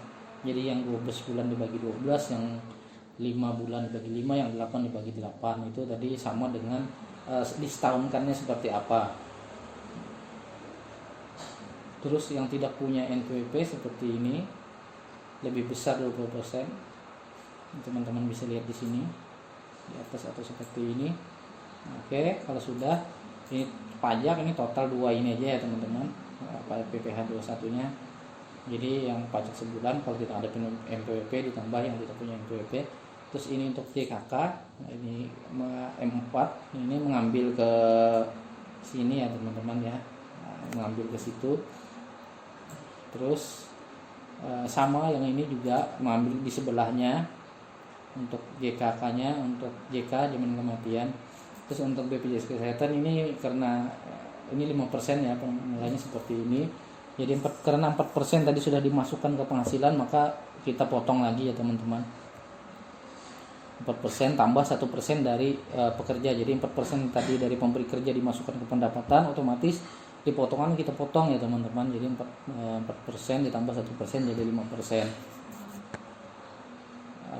Jadi yang 12 bulan dibagi 12, yang 5 bulan dibagi 5, yang 8 dibagi 8. Itu tadi sama dengan disetahunkannya seperti apa. Terus yang tidak punya NPWP seperti ini lebih besar 20%. Teman-teman bisa lihat di sini di atas atau seperti ini. Oke, kalau sudah ini pajak, ini total 2 ini aja ya teman-teman, PPh 21 nya. Jadi yang pajak sebulan kalau kita ada NPWP ditambah yang tidak punya NPWP. Terus ini untuk JKK, nah ini M4 ini mengambil ke sini ya teman-teman ya, mengambil ke situ. Terus sama yang ini juga mengambil di sebelahnya untuk JKK-nya, untuk JK jaminan kematian. Terus untuk BPJS kesehatan ini karena ini 5% ya mulainya seperti ini. Jadi karena 4% tadi sudah dimasukkan ke penghasilan, maka kita potong lagi ya teman-teman. 4% tambah 1% dari pekerja. Jadi 4% tadi dari pemberi kerja dimasukkan ke pendapatan, otomatis dipotongan kita potong ya teman-teman. Jadi 4% ditambah 1% jadi 5%.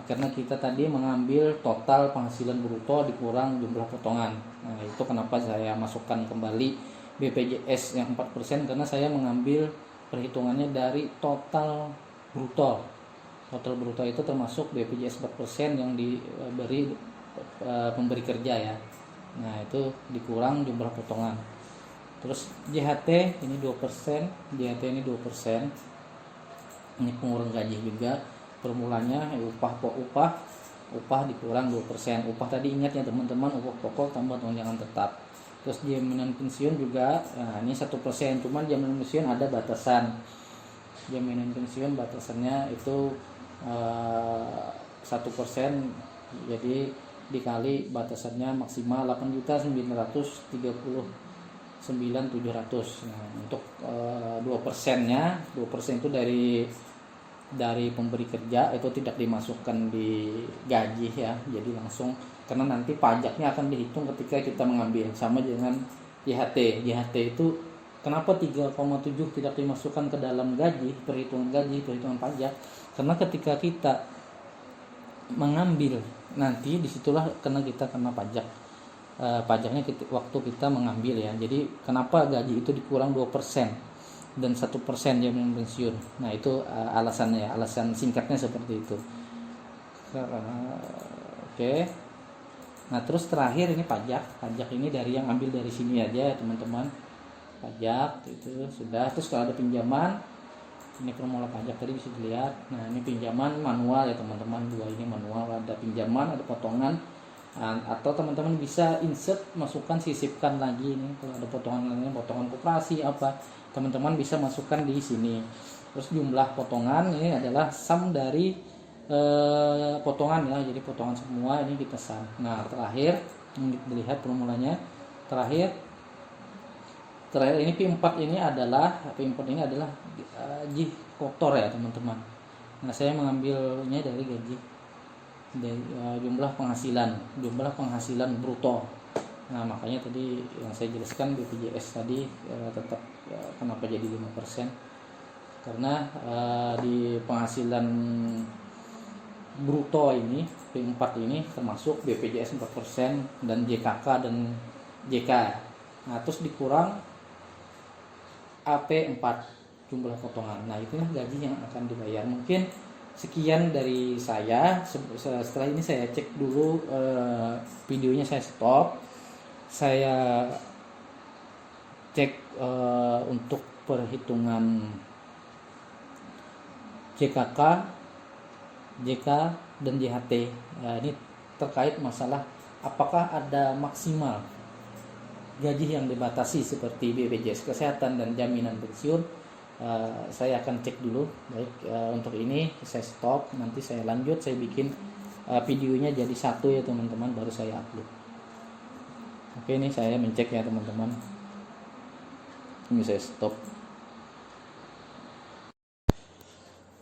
karena kita tadi mengambil total penghasilan bruto dikurang jumlah potongan. Nah, itu kenapa saya masukkan kembali BPJS yang 4%, karena saya mengambil perhitungannya dari total bruto. Total bruto itu termasuk BPJS 4% yang diberi pemberi kerja ya. Nah, itu dikurang jumlah potongan. Terus JHT ini 2%, JHT ini 2%. Ini pengurang gaji juga. Permulanya upah dikurang 2%. Upah tadi ingat ya teman-teman, upah pokok tambah tunjangan tetap. Terus jaminan pensiun juga, nah ini 1%, cuman jaminan pensiun ada batasan. Jaminan pensiun batasannya itu 1%, jadi dikali batasannya maksimal 8.939.700. Nah, untuk 2%-nya, 2% itu dari pemberi kerja itu tidak dimasukkan di gaji ya, jadi langsung, karena nanti pajaknya akan dihitung ketika kita mengambil. Sama dengan JHT. JHT itu kenapa 3,7 tidak dimasukkan ke dalam gaji, perhitungan pajak, karena ketika kita mengambil nanti disitulah karena kita kena pajak. Pajaknya waktu kita mengambil ya. Jadi kenapa gaji itu dikurang 2% dan 1% jaminan pensiun. Nah, itu alasannya ya, alasan singkatnya seperti itu. Oke. Nah, terus terakhir ini pajak. Pajak ini dari yang ambil dari sini aja ya teman-teman. Pajak itu sudah. Terus kalau ada pinjaman, ini formula pajak tadi bisa dilihat. Nah, ini pinjaman manual ya teman-teman. Dua ini manual, ada pinjaman, ada potongan. Atau teman-teman bisa insert, masukkan, sisipkan lagi ini. Kalau ada potongan lainnya, potongan koperasi apa, teman-teman bisa masukkan di sini. Terus jumlah potongan ini adalah sum dari potongan ya, jadi potongan semua ini kita sum. Nah, terakhir dilihat formulanya. Terakhir ini P4 ini adalah gaji kotor ya teman-teman. Nah, saya mengambilnya dari gaji, dari jumlah penghasilan bruto. Nah, makanya tadi yang saya jelaskan BPJS tadi tetap kenapa jadi 5%, karena di penghasilan bruto ini P4 ini termasuk BPJS 4% dan JKK dan JK. Nah, terus dikurang AP4 jumlah potongan. Nah, itulah gaji yang akan dibayar. Mungkin sekian dari saya. Setelah ini saya cek dulu videonya, saya stop. Saya cek untuk perhitungan JKK, JK dan JHT. Nah, ini terkait masalah apakah ada maksimal gaji yang dibatasi seperti BPJS Kesehatan dan jaminan pensiun. Saya akan cek dulu. Baik, untuk ini saya stop. Nanti saya lanjut, saya bikin videonya jadi satu ya teman-teman, baru saya upload. Oke, ini saya mencek ya teman-teman. Ini saya stop.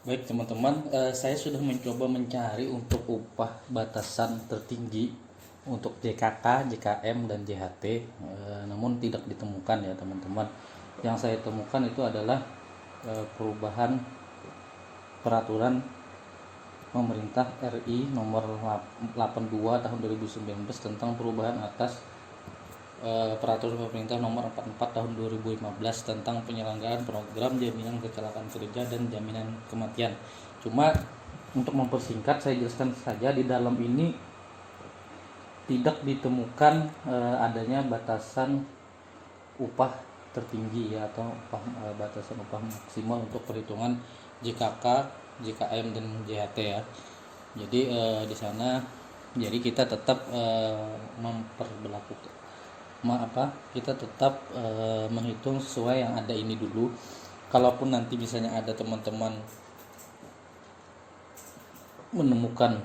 Baik teman-teman, saya sudah mencoba mencari untuk upah batasan tertinggi untuk JKK, JKM dan JHT, namun tidak ditemukan ya teman-teman. Yang saya temukan itu adalah perubahan peraturan pemerintah RI nomor 82 tahun 2019 tentang perubahan atas peraturan pemerintah nomor 44 tahun 2015 tentang penyelenggaraan program jaminan kecelakaan kerja dan jaminan kematian. Cuma untuk mempersingkat saya jelaskan saja, di dalam ini tidak ditemukan adanya batasan upah tertinggi ya, atau batasan upah maksimal untuk perhitungan JKK, JKM dan JHT ya. Jadi di sana jadi kita tetap kita tetap menghitung sesuai yang ada ini dulu. Kalaupun nanti misalnya ada teman-teman menemukan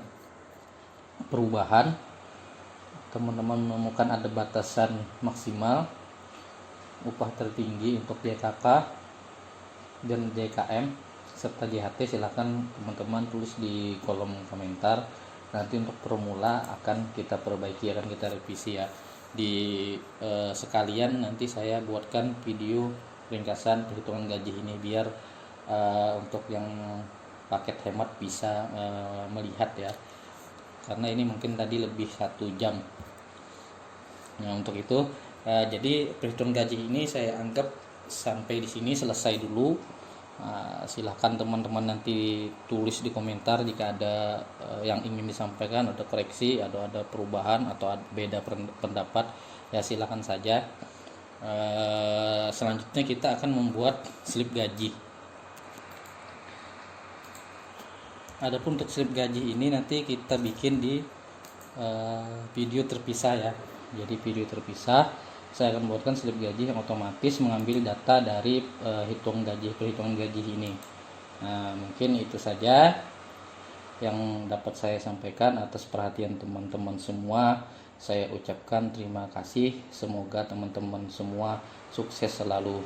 perubahan, teman-teman menemukan ada batasan maksimal upah tertinggi untuk JKK dan JKM serta JHT, silakan teman-teman tulis di kolom komentar. Nanti untuk formula akan kita perbaiki, akan kita revisi ya. Di sekalian nanti saya buatkan video ringkasan perhitungan gaji ini biar untuk yang paket hemat bisa melihat ya, karena ini mungkin tadi lebih 1 jam. Nah untuk itu jadi perhitungan gaji ini saya anggap sampai di sini selesai dulu. Silahkan teman-teman nanti tulis di komentar jika ada yang ingin disampaikan, ada koreksi, ada perubahan atau beda pendapat ya, silahkan saja. Selanjutnya kita akan membuat slip gaji. Adapun untuk slip gaji ini nanti kita bikin di video terpisah ya. Jadi video terpisah saya akan buatkan slip gaji yang otomatis mengambil data dari perhitungan gaji ini. Nah, mungkin itu saja yang dapat saya sampaikan. Atas perhatian teman-teman semua, saya ucapkan terima kasih. Semoga teman-teman semua sukses selalu.